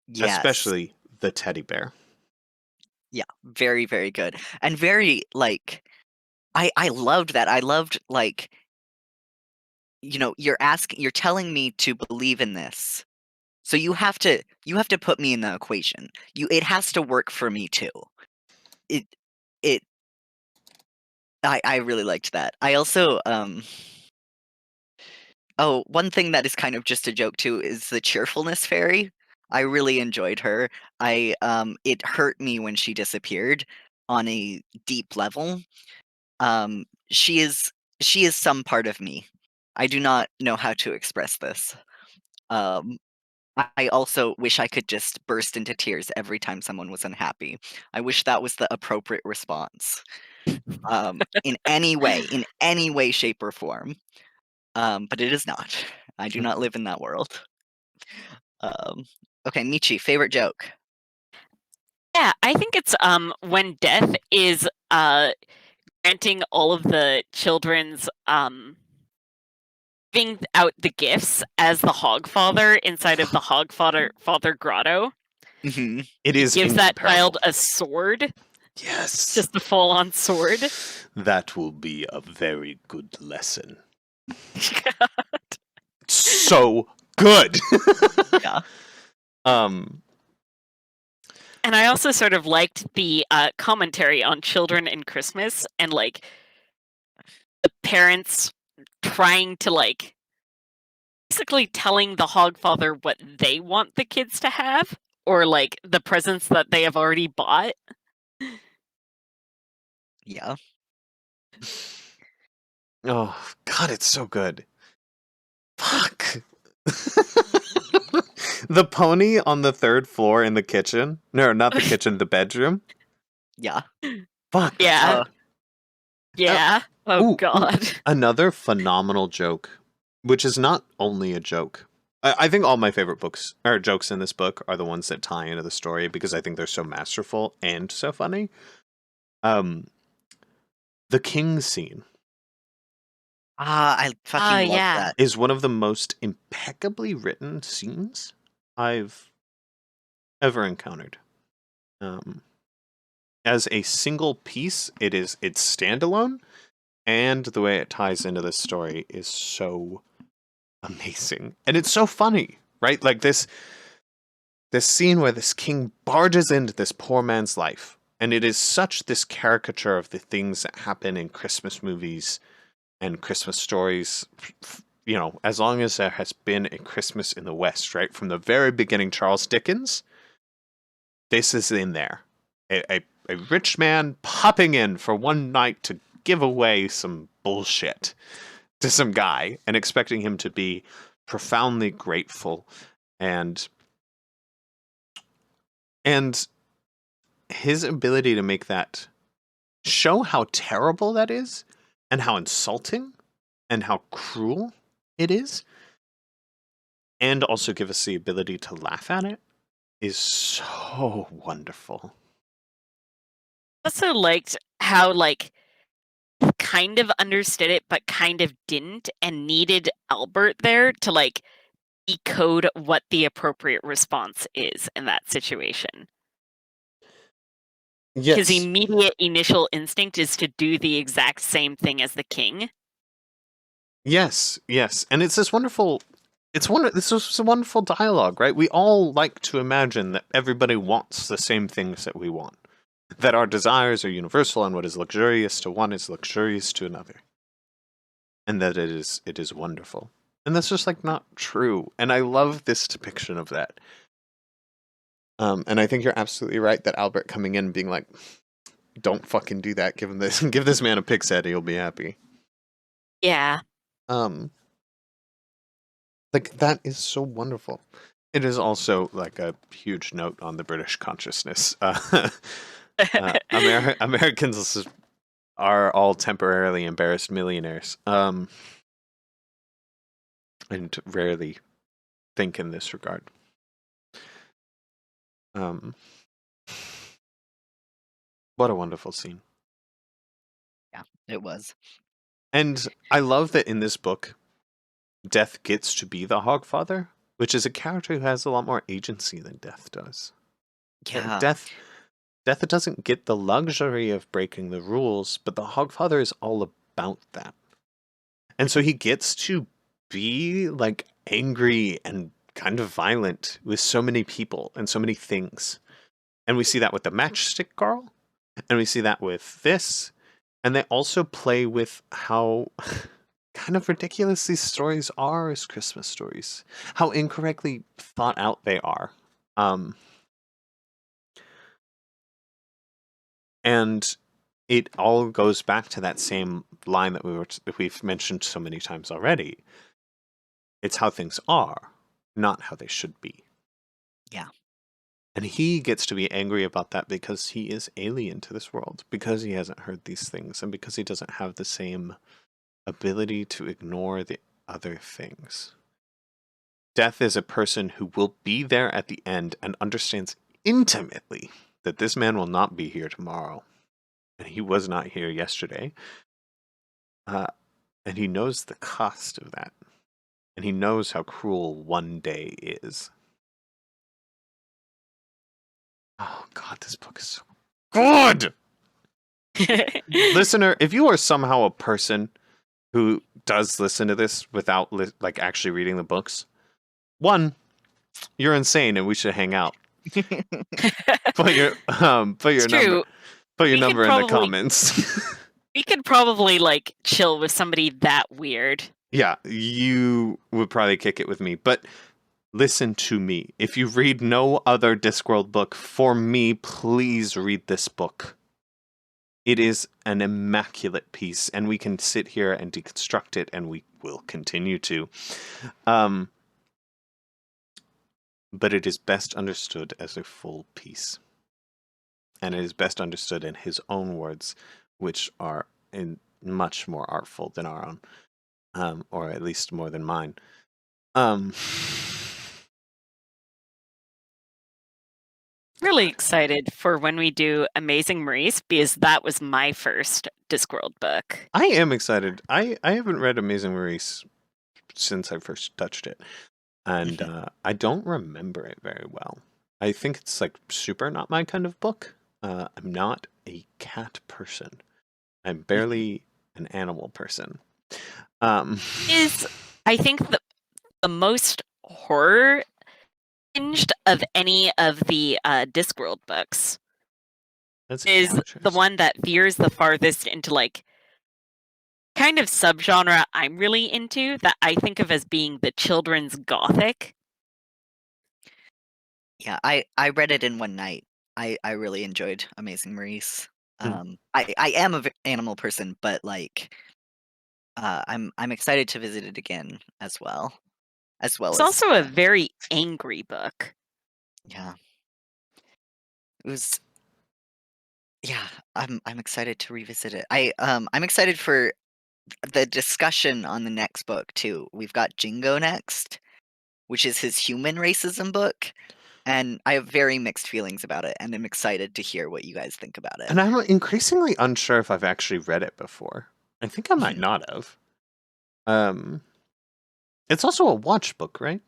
Yes.
especially the teddy bear.
Yeah. Very, very good. And very like I loved that. I loved like, you're telling me to believe in this. So you have to put me in the equation. It has to work for me too. It it I really liked that. I also oh, one thing that is kind of just a joke too is the cheerfulness fairy. I really enjoyed her. It hurt me when she disappeared on a deep level. Um, she is she is some part of me. I do not know how to express this. Um, I also wish I could just burst into tears every time someone was unhappy. I wish that was the appropriate response. In any way, shape, or form. But it is not. I do not live in that world. Um, okay, Michi, favorite joke.
Yeah, I think it's when Death is granting all of the children's giving out the gifts as the Hogfather inside of the Hogfather grotto.
Hmm.
It
He
is
gives that
incomparable.
child a sword,
Yes.
just a full-on sword.
That will be a very good lesson. So good.
Yeah.
um
And I also sort of liked the commentary on children and Christmas and like the parents trying to like basically telling the Hogfather what they want the kids to have or like the presents that they have already bought.
Yeah.
oh god, it's so good. Fuck. The pony on the third floor in the kitchen. No, not the kitchen, the bedroom.
Yeah.
Fuck, that's
Yeah.
Uh,
good. Uh,
Yeah. Oh
ooh.
god.
Another phenomenal joke, which is not only a joke. I think all my favorite books or jokes in this book are the ones that tie into the story because I think they're so masterful and so funny. Um, the king scene
I
Oh
fucking love
yeah.
that.
is one of the most impeccably written scenes I've ever encountered. Um, as a single piece, it's standalone, and the way it ties into the story is so amazing, and it's so funny, right? Like this scene where this king barges into this poor man's life, and it is such this caricature of the things that happen in Christmas movies and Christmas stories, you know, as long as there has been a Christmas in the West, right? From the very beginning, Charles Dickens, this is in there. A rich man popping in for one night to give away some bullshit to some guy and expecting him to be profoundly grateful and his ability to make that show how terrible that is and how insulting and how cruel it is, and also give us the ability to laugh at it, is so wonderful.
Also liked how like kind of understood it but kind of didn't, and needed Albert there to like decode what the appropriate response is in that situation. His
Yes.
immediate initial instinct is to do the exact same thing as the king.
Yes, yes. And it's this wonderful this is a wonderful dialogue, right? We all like to imagine that everybody wants the same things that we want. That our desires are universal, and what is luxurious to one is luxurious to another. And that it is wonderful. And that's just like not true. And I love this depiction of that. And I think you're absolutely right that Albert coming in and being like, don't fucking do that, give him this give this man a pig's head, he'll be happy.
Yeah.
Like that is so wonderful. It is also like a huge note on the British consciousness. Americans are all temporarily embarrassed millionaires, and rarely think in this regard. What a wonderful scene.
Yeah, it was.
And I love that in this book, Death gets to be the Hogfather, which is a character who has a lot more agency than Death does.
Yeah.
Death doesn't get the luxury of breaking the rules, but the Hogfather is all about that. And so he gets to be like angry and kind of violent with so many people and so many things. And we see that with the matchstick girl, and we see that with this. And they also play with how kind of ridiculous these stories are as Christmas stories, how incorrectly thought out they are. And it all goes back to that same line that we've mentioned so many times already. It's how things are, not how they should be.
Yeah.
And he gets to be angry about that because he is alien to this world, because he hasn't heard these things, and because he doesn't have the same ability to ignore the other things. Death is a person who will be there at the end and understands intimately that this man will not be here tomorrow. And he was not here yesterday. And he knows the cost of that. And he knows how cruel one day is. Oh, God, this book is so good! Listener, if you are somehow a person who does listen to this without like actually reading the books, one, you're insane and we should hang out. Put your number in the comments.
We could probably like chill with somebody that weird.
Yeah, you would probably kick it with me, but listen to me. If you read no other Discworld book, for me, please read this book. It is an immaculate piece, and we can sit here and deconstruct it, and we will continue to. But it is best understood as a full piece. And it is best understood in his own words, which are much more artful than our own, or at least more than mine.
Really excited for when we do Amazing Maurice, because that was my first Discworld book.
I am excited. I haven't read Amazing Maurice since I first touched it, and I don't remember it very well. I think it's like super not my kind of book. I'm not a cat person. I'm barely an animal person.
Is I think the most horror Hinged of any of the Discworld books
That's
is the
interesting.
one that veers the farthest into like kind of subgenre I'm really into that I think of as being the children's gothic.
Yeah, I read it in one night. I really enjoyed Amazing Maurice.
Hmm.
I am a animal person, but like I'm excited to visit it again as well
It's
as
also a very angry book.
yeah. It was yeah. I'm excited to revisit it. I'm excited for the discussion on the next book too. We've got Jingo next, which is his human racism book, and I have very mixed feelings about it, and I'm excited to hear what you guys think about it.
And I'm increasingly unsure if I've actually read it before. I think I might
Mhm.
not have. Um, it's also a watch book, right?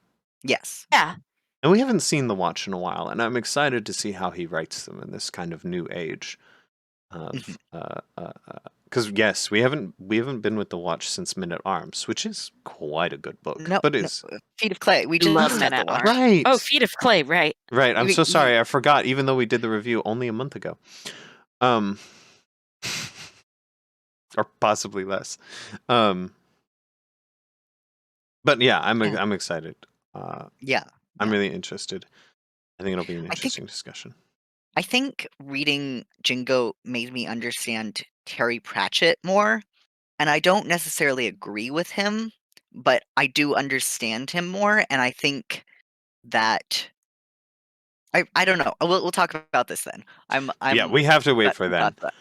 Yes.
Yeah.
And we haven't seen the watch in a while, and I'm excited to see how he writes them in this kind of new age
Mhm.
of because yes, we haven't been with the watch since Men at Arms, which is quite a good book,
No,
but
no,
is
Feet of Clay. We
I love
just
Men
had the
at
watch.
Arms. Oh,
right.
Feet of Clay, right.
Right, I'm
You
so
you
sorry, I forgot. Even though we did the review only a month ago, um, or possibly less. Um, but yeah,
yeah,
I'm excited. Uh,
yeah,
I'm
yeah.
really interested. I think it'll be an
I think
interesting discussion.
I think reading Jingo made me understand Terry Pratchett more, and I don't necessarily agree with him, but I do understand him more, and I think that I don't know. We'll talk about this then.
Yeah,
I'm
we have to wait
got
for
some
then.
thoughts about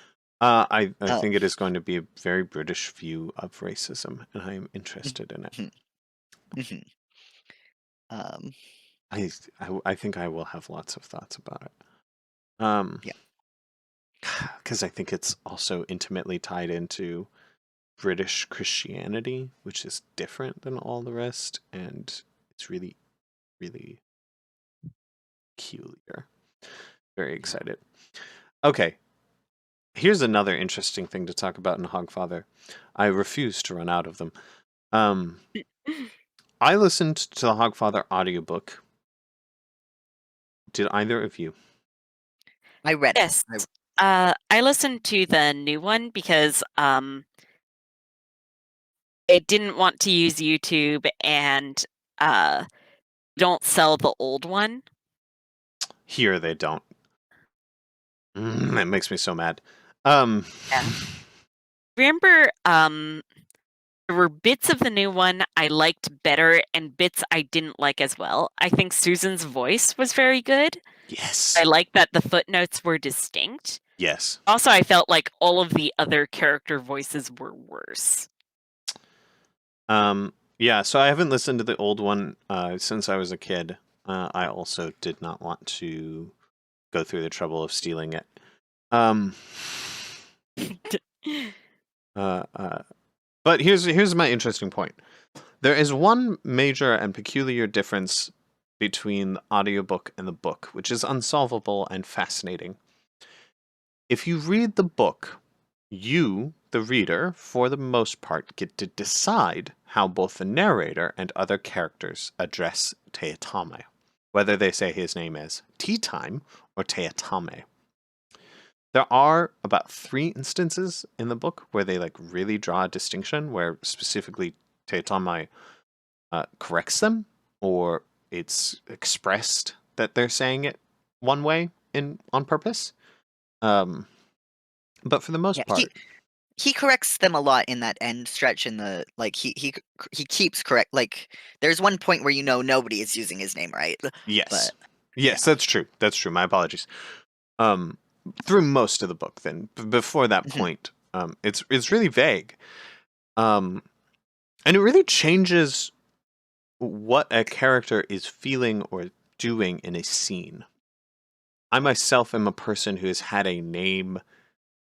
I
oh,
think it is going to be a very British view of racism, and I am
mhm,
interested in it.
mhm, mhm. Um,
I think I will have lots of thoughts about it. Um,
yeah,
because I think it's also intimately tied into British Christianity, which is different than all the rest, and it's really, really peculiar. Very
yeah.
excited. Okay, here's another interesting thing to talk about in Hogfather. I refuse to run out of them. Um, I listened to the Hogfather audiobook. Did either of you?
I read it.
Yes. I listened to the new one because it didn't want to use YouTube and uh don't sell the old one.
Here they don't. That makes me so mad. Um,
Yeah. Remember, there were bits of the new one I liked better and bits I didn't like as well. I think Susan's voice was very good. I
yes,
like that the footnotes were distinct.
yes.
Also, I felt like all of the other character voices were worse.
Yeah. So I haven't listened to the old one since I was a kid. I also did not want to go through the trouble of stealing it. Um, uh, uh, but here's my interesting point. There is one major and peculiar difference between the audiobook and the book, which is unsolvable and fascinating. If you read the book, you, the reader, for the most part, get to decide how both the narrator and other characters address Teatame, whether they say his name is Tea Time or Teatame. There are about 3 instances in the book where they like really draw a distinction, where specifically Teatame corrects them, or it's expressed that they're saying it one way in on purpose. Um, but for the
Yeah,
most part,
he corrects them a lot in that end stretch in the like he keeps correct like there's one point where nobody is using his name right,
yes,
but
yes,
yeah.
that's true. That's true. My apologies. Um, through most of the book, then before that
Mhm.
point, it's really vague. Um, and it really changes what a character is feeling or doing in a scene. I myself am a person who has had a name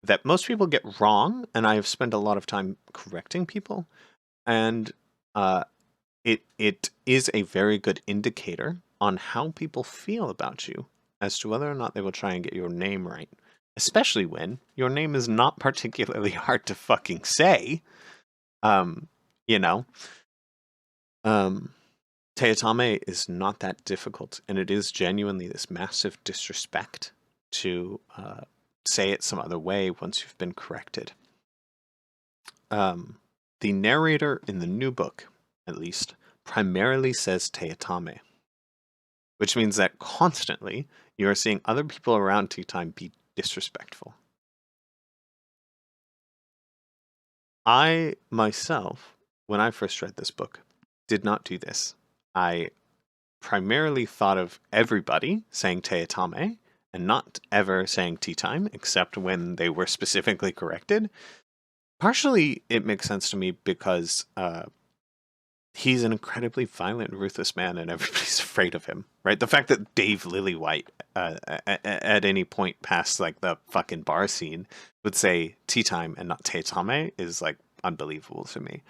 that most people get wrong, and I have spent a lot of time correcting people. And uh, it is a very good indicator on how people feel about you as to whether or not they will try and get your name right. Especially when your name is not particularly hard to fucking say. Um, you know. Um, Teatame is not that difficult, and it is genuinely this massive disrespect to say it some other way once you've been corrected. The narrator in the new book, at least, primarily says Teatame, which means that constantly you are seeing other people around tea time be disrespectful. I myself, when I first read this book, did not do this. I primarily thought of everybody saying Teatame and not ever saying tea time, except when they were specifically corrected. Partially, it makes sense to me because he's an incredibly violent, ruthless man, and everybody's afraid of him, right? The fact that Dave Lillywhite, at any point past like the fucking bar scene, would say tea time and not Teatame is like unbelievable to me.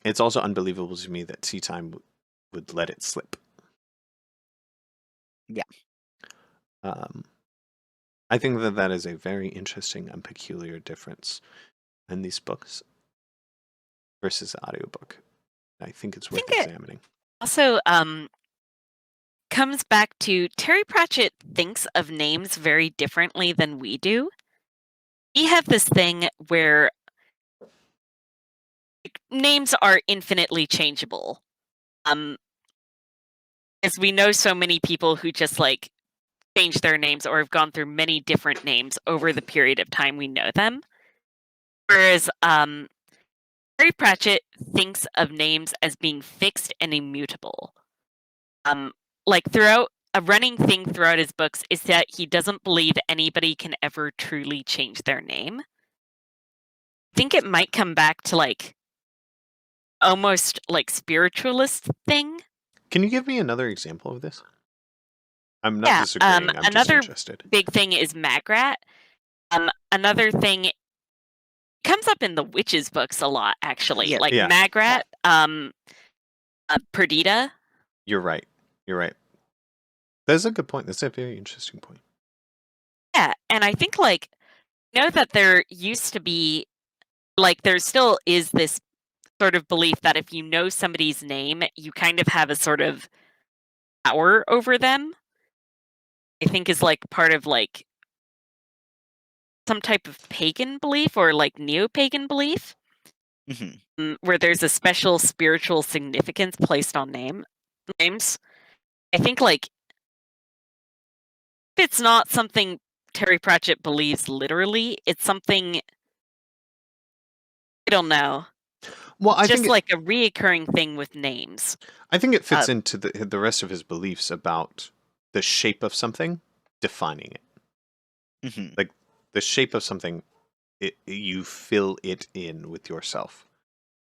It's also unbelievable to me that tea time would let it slip.
Yeah.
I think that that is a very interesting and peculiar difference in these books versus the audiobook. I think it's
I
worth
think it
examining.
also comes back to Terry Pratchett thinks of names very differently than we do. We have this thing where names are infinitely changeable. As we know so many people who just like change their names or have gone through many different names over the period of time we know them. Whereas Terry Pratchett thinks of names as being fixed and immutable. Like throughout a running thing throughout his books is that he doesn't believe anybody can ever truly change their name. I think it might come back to like almost like spiritualist thing.
Can you give me another example of this? I'm not
Yeah.
disagreeing. I'm just
Another
interested.
big thing is Magrat. Another thing comes up in the witches books a lot, actually.
Yeah.
Like
Yeah.
Magrat, Perdita.
You're right. You're right. That's a good point. That's a very interesting point.
Yeah, and I think like know that there used to be like there still is this sort of belief that if you know somebody's name, you kind of have a sort of power over them. I think is like part of like some type of pagan belief or like neo-pagan belief, where there's a special spiritual significance placed on names. I think like if it's not something Terry Pratchett believes literally, it's something I don't know.
Well, I
Just
think
like a reoccurring thing with names.
it fits
Uh,
into the rest of his beliefs about the shape of something defining it.
mhm.
Like the shape of something, you fill it in with yourself.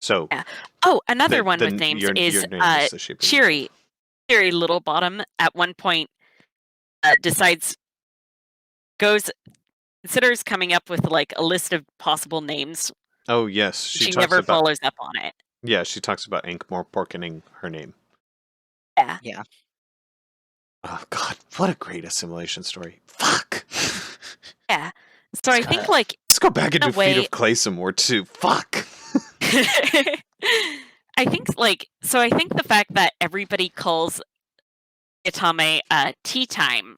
So
Yeah. Oh, another one with names
your
is
name is the shape of yourself.
Cheery Littlebottom at one point decides considers coming up with like a list of possible names.
Oh yes,
She never follows up on it.
she talks about Ankh-Morporkening her name.
Yeah.
Yeah.
Oh god, what a great assimilation story. Fuck.
Yeah. So I think like
Let's go back and
in
do
a
Feet
way
of Clay some more too. Fuck.
I think like so I think the fact that everybody calls Itame tea time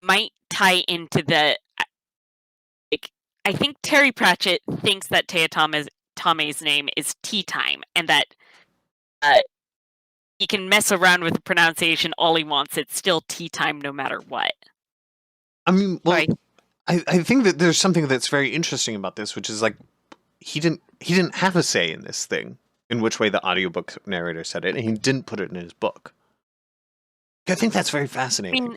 might tie into the like I think Terry Pratchett thinks that Tame's name is tea time and that uh, he can mess around with the pronunciation all he wants. It's still tea time no matter what.
I mean, well,
Sorry.
I think that there's something that's very interesting about this, which is like he didn't have a say in this thing, in which way the audiobook narrator said it, and he didn't put it in his book. I think that's very
I
fascinating.
mean,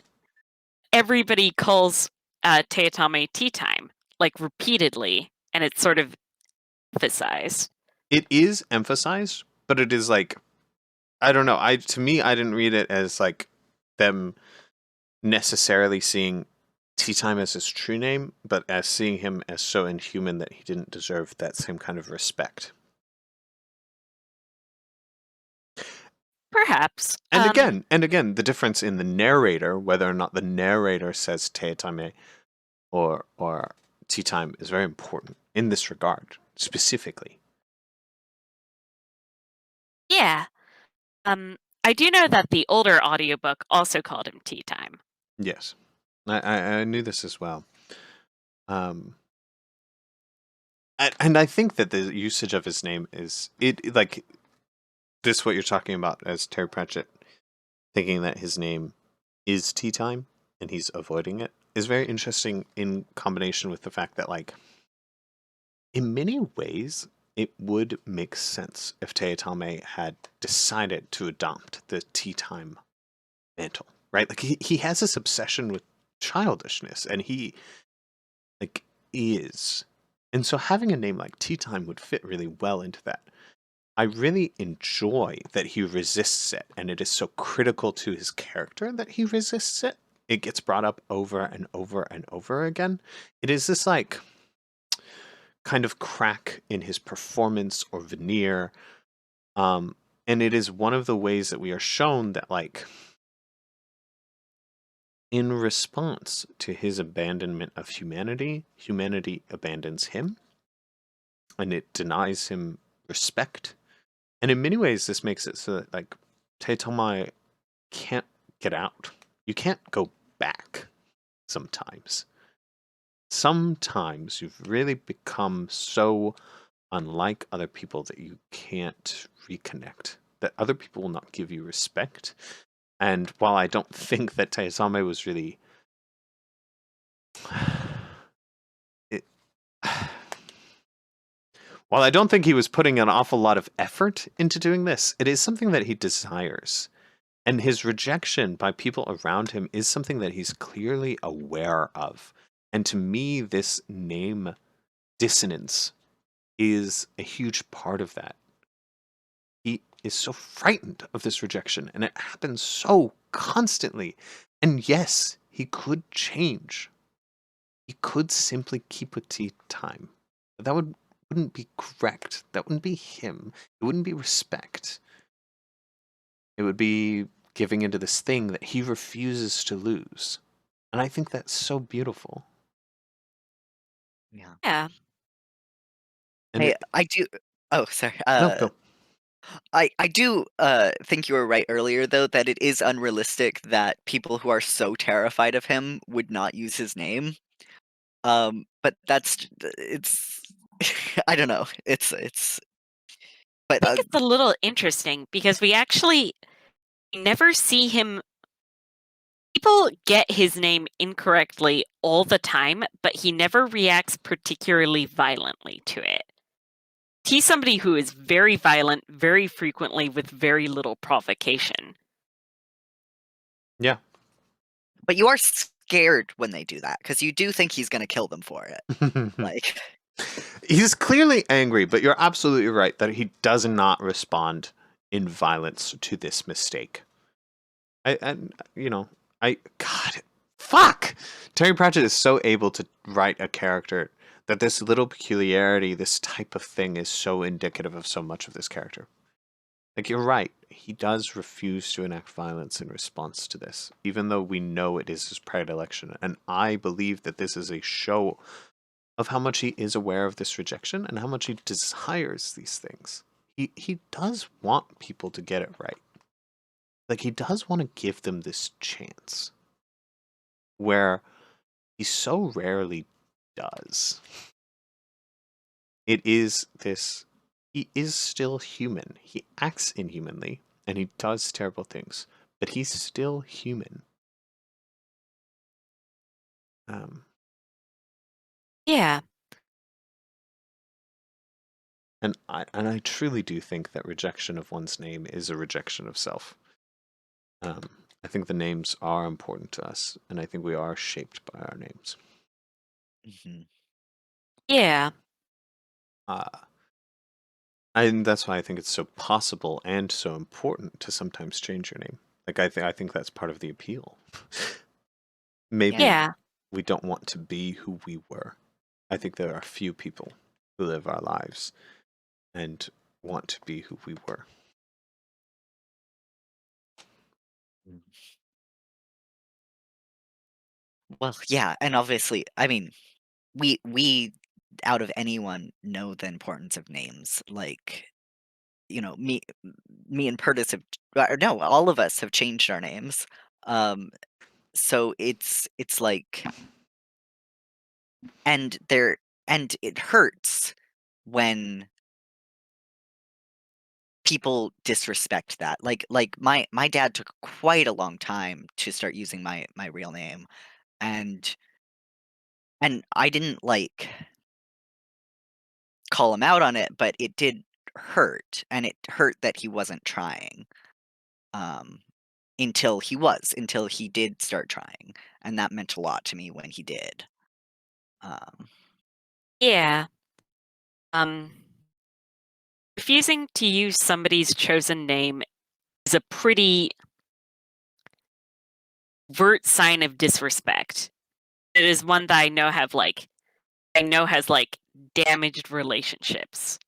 everybody calls Teatame tea time, like repeatedly, and it's sort of emphasized.
It is emphasized, but it is like I don't know. To me, I didn't read it as like them necessarily seeing Tea Time as his true name, but as seeing him as so inhuman that he didn't deserve that same kind of respect.
Perhaps.
And again, the difference in the narrator, whether or not the narrator says Teatame or Tea Time, is very important in this regard, specifically.
Yeah. I do know that the older audiobook also called him Tea Time.
Yes, I knew this as well. Um, and I think that the usage of his name is like this. What you're talking about as Terry Pratchett thinking that his name is Tea Time and he's avoiding it is very interesting in combination with the fact that like in many ways it would make sense if Teotame had decided to adopt the tea time mantle, right? Like he has this obsession with childishness and he like is. And so having a name like Tea Time would fit really well into that. I really enjoy that he resists it, and it is so critical to his character that he resists it. It gets brought up over and over and over again. It is this like kind of crack in his performance or veneer. And it is one of the ways that we are shown that like in response to his abandonment of humanity, humanity abandons him and it denies him respect. And in many ways, this makes it so that like Teitomai can't get out. You can't go back sometimes. Sometimes you've really become so unlike other people that you can't reconnect, that other people will not give you respect. And while I don't think that Taizame was really it, while I don't think he was putting an awful lot of effort into doing this, it is something that he desires. And his rejection by people around him is something that he's clearly aware of. And to me, this name dissonance is a huge part of that. He is so frightened of this rejection, and it happens so constantly. And yes, he could change. He could simply keep with tea time. But that wouldn't be correct. That wouldn't be him. It wouldn't be respect. It would be giving into this thing that he refuses to lose. And I think that's so beautiful.
Yeah.
Yeah.
And it
I do. Oh, sorry.
no, go.
I do think you were right earlier, though, that it is unrealistic that people who are so terrified of him would not use his name. But it's I don't know.
I
But
think it's a little interesting because we actually never see him. People get his name incorrectly all the time, but he never reacts particularly violently to it. He's somebody who is very violent very frequently with very little provocation.
Yeah.
but you are scared when they do that because you do think he's gonna kill them for it. Like,
He's clearly angry, but you're absolutely right that he does not respond in violence to this mistake. And you know, God, fuck. Terry Pratchett is so able to write a character that this little peculiarity, this type of thing, is so indicative of so much of this character. Like you're right, he does refuse to enact violence in response to this, even though we know it is his predilection. And I believe that this is a show of how much he is aware of this rejection and how much he desires these things. He does want people to get it right. Like he does want to give them this chance where he so rarely does. It is this he is still human. He acts inhumanly and he does terrible things, but he's still human. Um,
Yeah.
and I truly do think that rejection of one's name is a rejection of self. Um, I think the names are important to us, and I think we are shaped by our names.
mhm.
Yeah.
Uh, and that's why I think it's so possible and so important to sometimes change your name. Like I think that's part of the appeal. Maybe
Yeah.
Yeah.
we don't want to be who we were. I think there are few people who live our lives and want to be who we were.
Mm. Well, yeah, and obviously, I mean, we out of anyone know the importance of names. Like, me and Purtis no, all of us have changed our names. So it's like, and it hurts when people disrespect that. Like my dad took quite a long time to start using my real name, and I didn't like call him out on it, but it did hurt, and it hurt that he wasn't trying. Um, until he did start trying, and that meant a lot to me when he did. Um,
Yeah. Um, refusing to use somebody's chosen name is a pretty overt sign of disrespect. It is one that I know has like damaged relationships.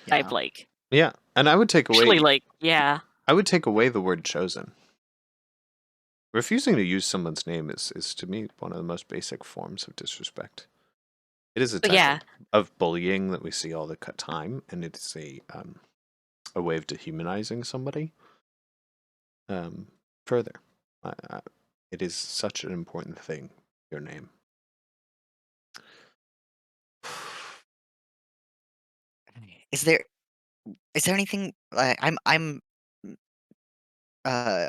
yeah.
I've like
Yeah, and I would take
actually
away
like yeah.
I would take away the word chosen. Refusing to use someone's name is to me one of the most basic forms of disrespect. It is a
But
type
yeah.
of bullying that we see all the time, and it's a way of dehumanizing somebody. Further, it is such an important thing. Your name.
Is there anything I'm uh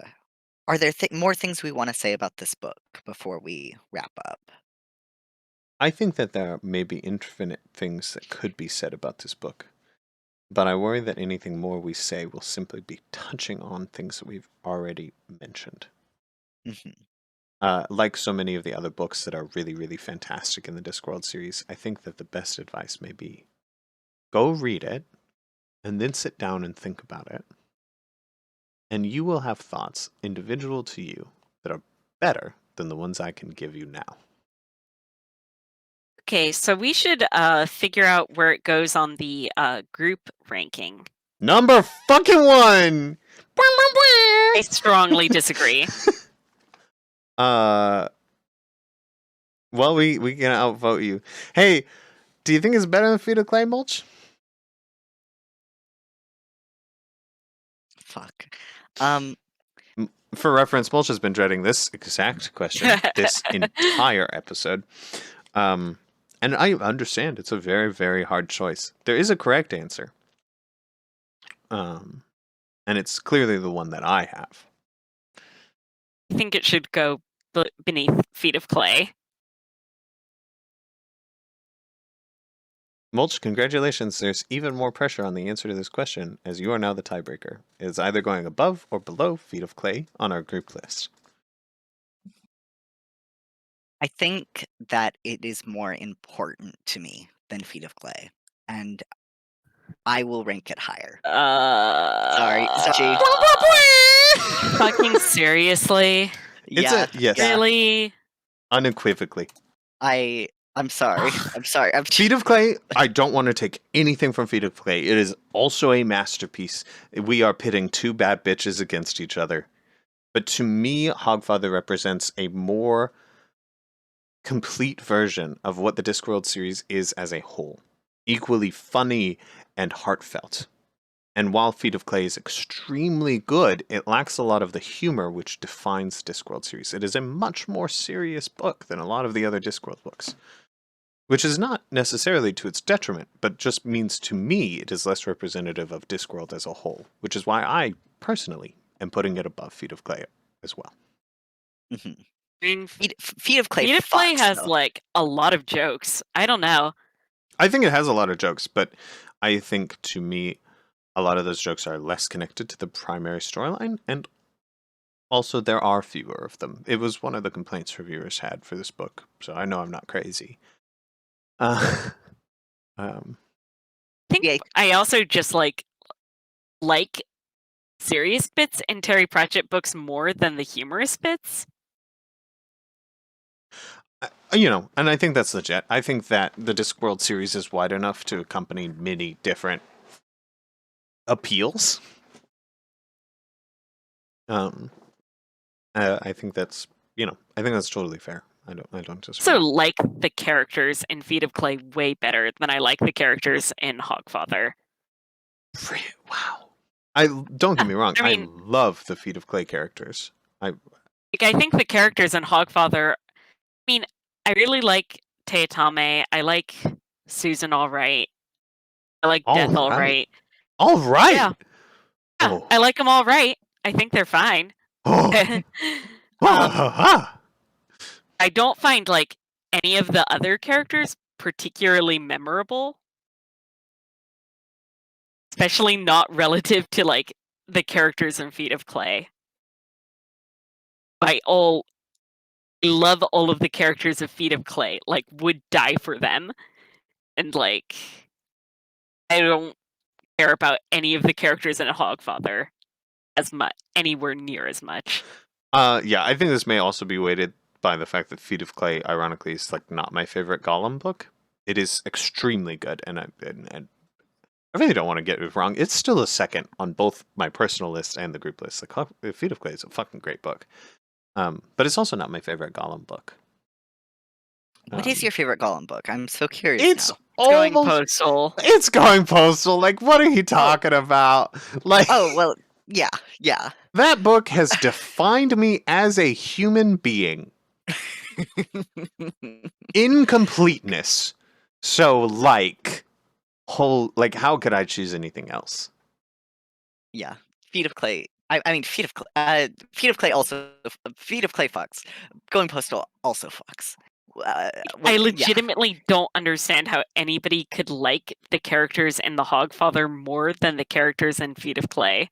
are there more things we want to say about this book before we wrap up?
I think that there may be infinite things that could be said about this book, but I worry that anything more we say will simply be touching on things that we've already mentioned.
Mhm.
Like so many of the other books that are really, really fantastic in the Discworld series, I think that the best advice may be go read it and then sit down and think about it. And you will have thoughts individual to you that are better than the ones I can give you now.
Okay, so we should figure out where it goes on the group ranking.
Number fucking one!
I strongly disagree.
Well, we can outvote you. Hey, do you think it's better than Feet of Clay Mulch?
Fuck.
For reference, Mulch has been dreading this exact question this entire episode. And I understand it's a very, very hard choice. There is a correct answer. And it's clearly the one that I have.
I think it should go beneath Feet of Clay.
Mulch, congratulations. There's even more pressure on the answer to this question, as you are now the tiebreaker. It's either going above or below Feet of Clay on our group list.
I think that it is more important to me than Feet of Clay, and I will rank it higher. Sorry, Sachi.
Fucking seriously?
It's
Yeah,
yes,
yeah.
Really?
unequivocally.
I'm sorry. I'm sorry.
Feet of Clay, I don't want to take anything from Feet of Clay. It is also a masterpiece. We are pitting two bad bitches against each other. But to me, Hogfather represents a more complete version of what the Discworld series is as a whole. Equally funny and heartfelt. And while Feet of Clay is extremely good, it lacks a lot of the humor which defines the Discworld series. It is a much more serious book than a lot of the other Discworld books. Which is not necessarily to its detriment, but just means to me it is less representative of Discworld as a whole, which is why I, personally, am putting it above Feet of Clay as well.
Mhm.
I mean,
Feet of Clay
Feet of Clay
fucks,
has
though.
like a lot of jokes. I don't know.
I think it has a lot of jokes, but I think to me, a lot of those jokes are less connected to the primary storyline, and also there are fewer of them. It was one of the complaints reviewers had for this book, so I know I'm not crazy. Um,
I think
Yeah,
I also just like serious bits in Terry Pratchett books more than the humorous bits.
and I think that's legit. I think that the Discworld series is wide enough to accompany many different appeals. I think that's I think that's totally fair. I don't disagree.
So like the characters in Feet of Clay way better than I like the characters in Hogfather.
Wow. I don't get
Yeah,
me wrong.
I
I
mean,
love the Feet of Clay characters. I
I think the characters in Hogfather. I mean, I really like Teotame. I like Susan all right. I like
all
Death all
right.
right.
All right.
Yeah, yeah,
Oh.
I like them all right. I think they're fine.
Oh.
um,
Ah.
I don't find like any of the other characters particularly memorable, especially not relative to like the characters in Feet of Clay. I all love all of the characters of Feet of Clay. Like, would die for them, and like I don't care about any of the characters in Hogfather as much, anywhere near as much.
Yeah, I think this may also be weighted by the fact that Feet of Clay, ironically, is like not my favorite Gollum book. It is extremely good, and I really don't want to get it wrong. It's still a second on both my personal list and the group list. Like, Feet of Clay is a fucking great book. But it's also not my favorite Gollum book.
What is your favorite Gollum book? I'm so curious
It's
now.
It's going
almost
postal.
it's going postal. Like, what are you talking about? Like,
Oh, well, yeah, yeah.
that book has defined me as a human being. Incompleteness. So, how could I choose anything else?
Yeah, Feet of Clay. I mean, Feet of Clay also. Feet of Clay fucks. Going postal also fucks.
I
Yeah,
legitimately don't understand how anybody could like the characters in The Hogfather more than the characters in Feet of Clay.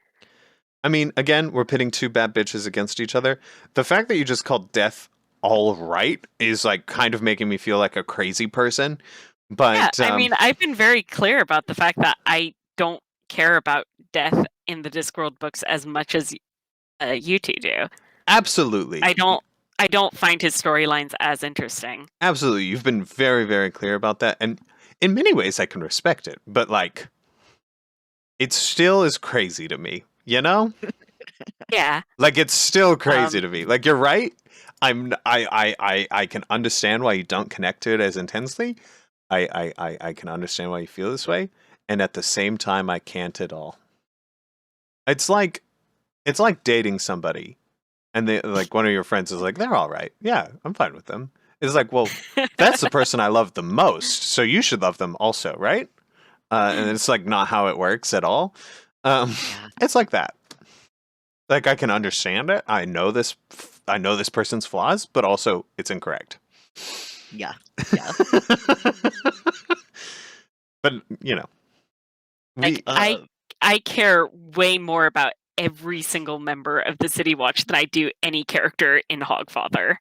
I mean, again, we're pitting two bad bitches against each other. The fact that you just called Death all right is like kind of making me feel like a crazy person.
Yeah,
But
I mean, I've been very clear about the fact that I don't care about death in the Discworld books as much as you two do.
absolutely.
I don't find his storylines as interesting.
Absolutely. You've been very, very clear about that. And in many ways, I can respect it. But, like, it still is crazy to me, you know?
Yeah.
Like, it's still crazy
Um,
to me. Like, you're right. I can understand why you don't connect to it as intensely. I can understand why you feel this way. And at the same time, I can't at all. It's like, it's like dating somebody and they like one of your friends is like, they're all right. Yeah, I'm fine with them. It's like, well, that's the person I love the most, so you should love them also, right? And it's like not how it works at all.
yeah,
It's like that. Like I can understand it. I know this. I know this person's flaws, but also it's incorrect.
yeah, yeah.
But you know,
like
we.
I care way more about every single member of the City Watch than I do any character in Hogfather.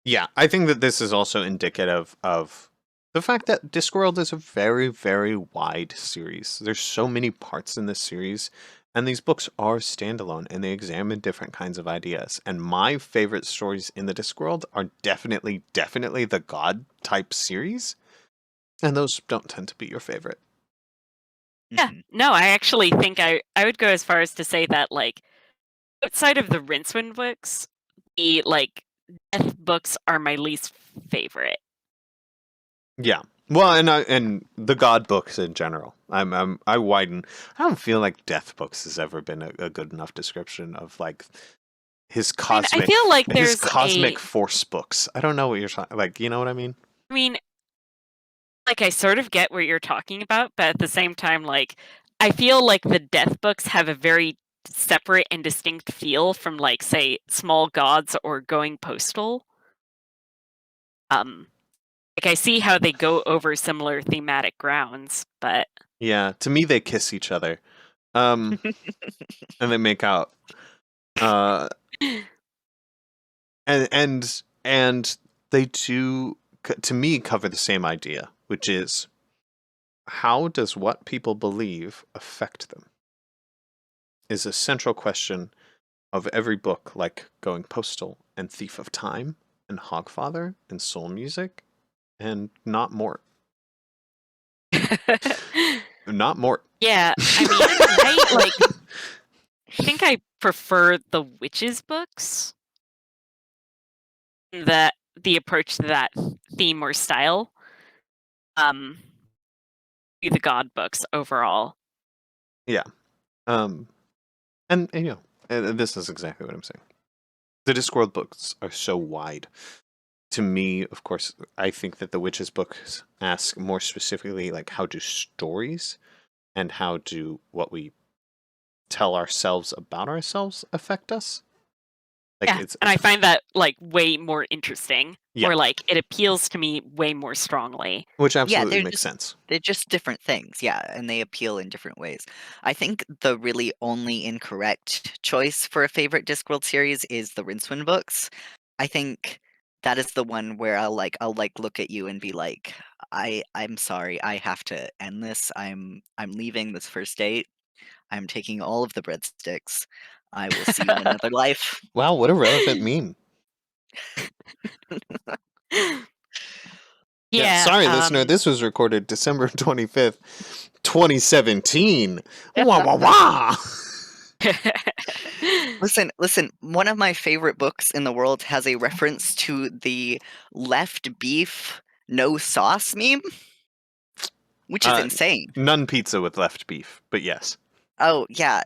Yeah, I think that this is also indicative of the fact that Discworld is a very, very wide series. There's so many parts in this series, and these books are standalone and they examine different kinds of ideas. And my favorite stories in the Discworld are definitely, definitely the God type series, and those don't tend to be your favorite.
Yeah,
Mhm.
no, I actually think I would go as far as to say that like outside of the Rincewind books, the like death books are my least favorite.
Yeah. Well, and the God books in general. I widen. I don't feel like Death books has ever been a good enough description of like
I mean, I feel like
his
there's
cosmic force books. I don't know what you're talking like, you know what I mean?
I mean, like I sort of get what you're talking about, but at the same time, like I feel like the death books have a very separate and distinct feel from like say Small Gods or Going Postal. Um like I see how they go over similar thematic grounds, but
Yeah, to me they kiss each other. Um and they make out. Uh and they do to me cover the same idea, which is how does what people believe affect them? Is a central question of every book like Going Postal and Thief of Time and Hogfather and Soul Music and Not Mort. Not Mort.
yeah, I mean, I like think I prefer the witches books, that the approach to that theme or style, to the god books overall.
Yeah. And this is exactly what I'm saying. The Discworld books are so wide. To me, of course, I think that the Witches books ask more specifically, like, how do stories and how do what we tell ourselves about ourselves affect us? Like,
Yeah, and I find that, like, way more interesting,
yeah,
or, like, it appeals to me way more strongly.
which
Yeah,
absolutely makes sense.
they're just different things, yeah, and they appeal in different ways. I think the really only incorrect choice for a favorite Discworld series is the Rincewind books. I think that is the one where I'll look at you and be like, I'm sorry, I have to end this. I'm leaving this first date. I'm taking all of the breadsticks. I will see you in another life.
Wow, what a relevant meme. Yeah,
Yeah,
sorry, listener. This was recorded December 25th, 2017. Wah, wah, wah.
Listen, one of my favorite books in the world has a reference to the left beef, no sauce meme, which is
Uh,
insane.
none pizza with left beef, but yes.
Oh, yeah,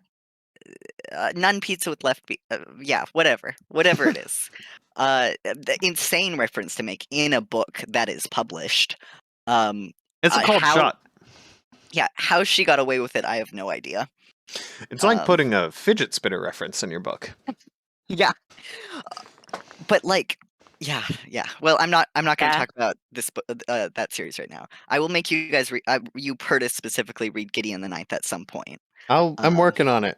none pizza with left beef. Yeah, whatever it is. The insane reference to make in a book that is published.
It's a cold
How,
shot.
yeah, how she got away with it, I have no idea.
It's like
Um,
putting a fidget spinner reference in your book.
yeah, but like, yeah. Well, I'm not going to
yeah.
talk about this that series right now. I will make you guys you Purtis specifically read Gideon the Ninth at some point.
I'm
Um,
working on it.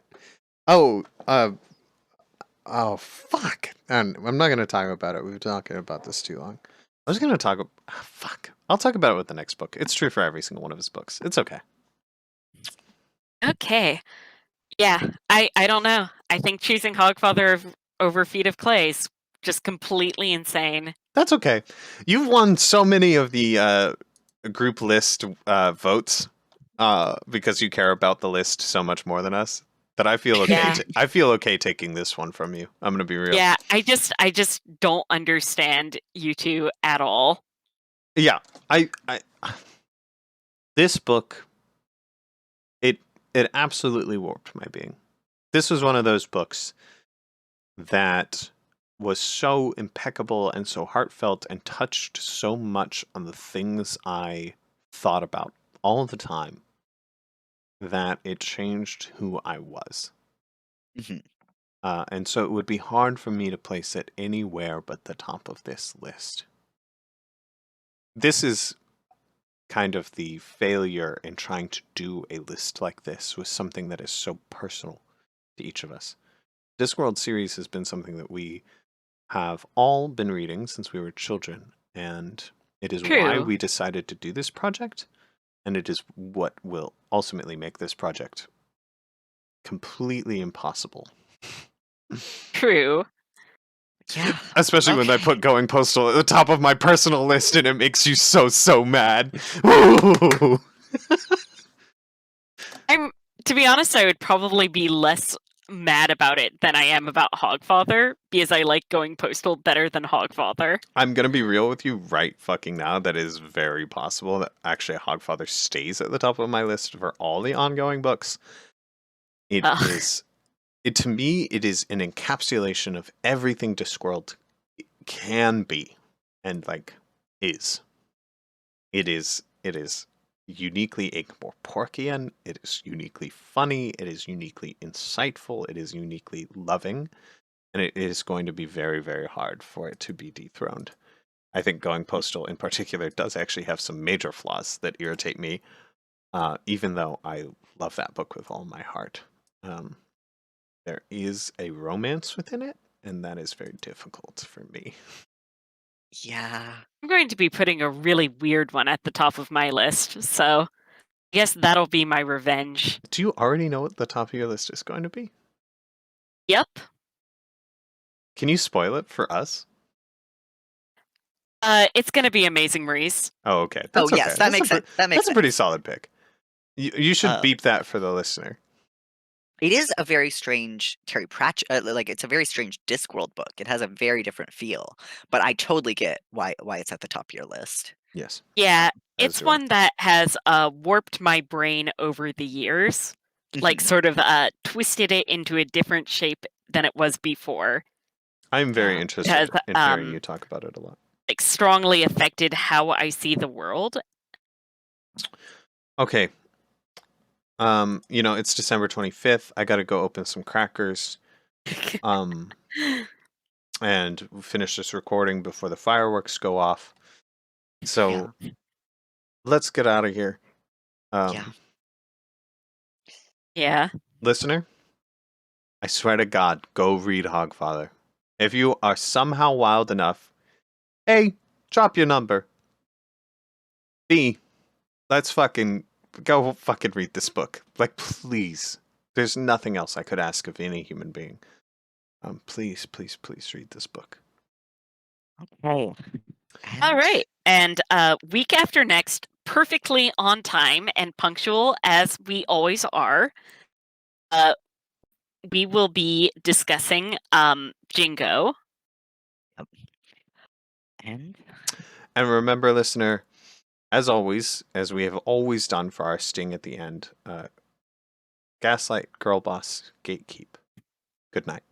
Oh, oh, fuck. And I'm not going to talk about it. We've been talking about this too long. I was going to talk. Fuck. I'll talk about it with the next book. It's true for every single one of his books. It's okay.
Okay. Yeah, I don't know. I think choosing Hogfather over Feet of Clay is just completely insane.
That's okay. You've won so many of the group list votes because you care about the list so much more than us that I feel okay.
Yeah.
I feel okay taking this one from you. I'm gonna be real.
Yeah, I just don't understand you two at all.
Yeah, I this book it it absolutely warped my being. This was one of those books that was so impeccable and so heartfelt and touched so much on the things I thought about all the time that it changed who I was.
mhm.
And so it would be hard for me to place it anywhere but the top of this list. This is kind of the failure in trying to do a list like this with something that is so personal to each of us. Discworld series has been something that we have all been reading since we were children, and it is why
True.
we decided to do this project, and it is what will ultimately make this project completely impossible.
True.
Yeah.
Especially when I
Okay.
put Going Postal at the top of my personal list and it makes you so mad. Ooh.
To be honest, I would probably be less mad about it than I am about Hogfather because I like Going Postal better than Hogfather.
I'm gonna be real with you right fucking now. That is very possible that actually Hogfather stays at the top of my list for all the ongoing books. It
Uh,
is it to me it is an encapsulation of everything Discworld can be and like is. It is uniquely Ankh-Morporkian, it is uniquely funny, it is uniquely insightful, it is uniquely loving, and it is going to be very, very hard for it to be dethroned. I think Going Postal in particular does actually have some major flaws that irritate me, even though I love that book with all my heart. There is a romance within it, and that is very difficult for me.
Yeah.
I'm going to be putting a really weird one at the top of my list, so I guess that'll be my revenge.
Do you already know what the top of your list is going to be?
Yep.
Can you spoil it for us?
It's gonna be Amazing Maurice.
Oh, okay.
Oh,
That's okay.
yes, that makes sense. That makes
That's a pretty
sense.
solid pick. You should
Uh,
beep that for the listener.
it is a very strange Terry Pratchett. Like it's a very strange Discworld book. It has a very different feel, but I totally get why it's at the top of your list.
Yes,
Yeah,
as
it's
do I.
one that has warped my brain over the years. like
Mhm.
sort of twisted it into a different shape than it was before.
I'm very
Yeah.
interested
Because
in hearing you talk about it a lot.
like strongly affected how I see the world.
Okay. It's December 25th. I gotta go open some crackers. Um, and finish this recording before the fireworks go off. So let's get out of here.
Yeah.
Yeah.
Listener, I swear to God, go read Hogfather. If you are somehow wild enough, A, drop your number. B, let's fucking go fucking read this book. Like, please. There's nothing else I could ask of any human being. Please, please, please read this book.
Okay.
All
And
right. And week after next, perfectly on time and punctual as we always are, we will be discussing Jingo.
and
And remember, listener, as always, as we have always done for our sting at the end, gaslight, girl boss, gatekeep. Good night.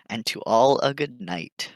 and to all a good night.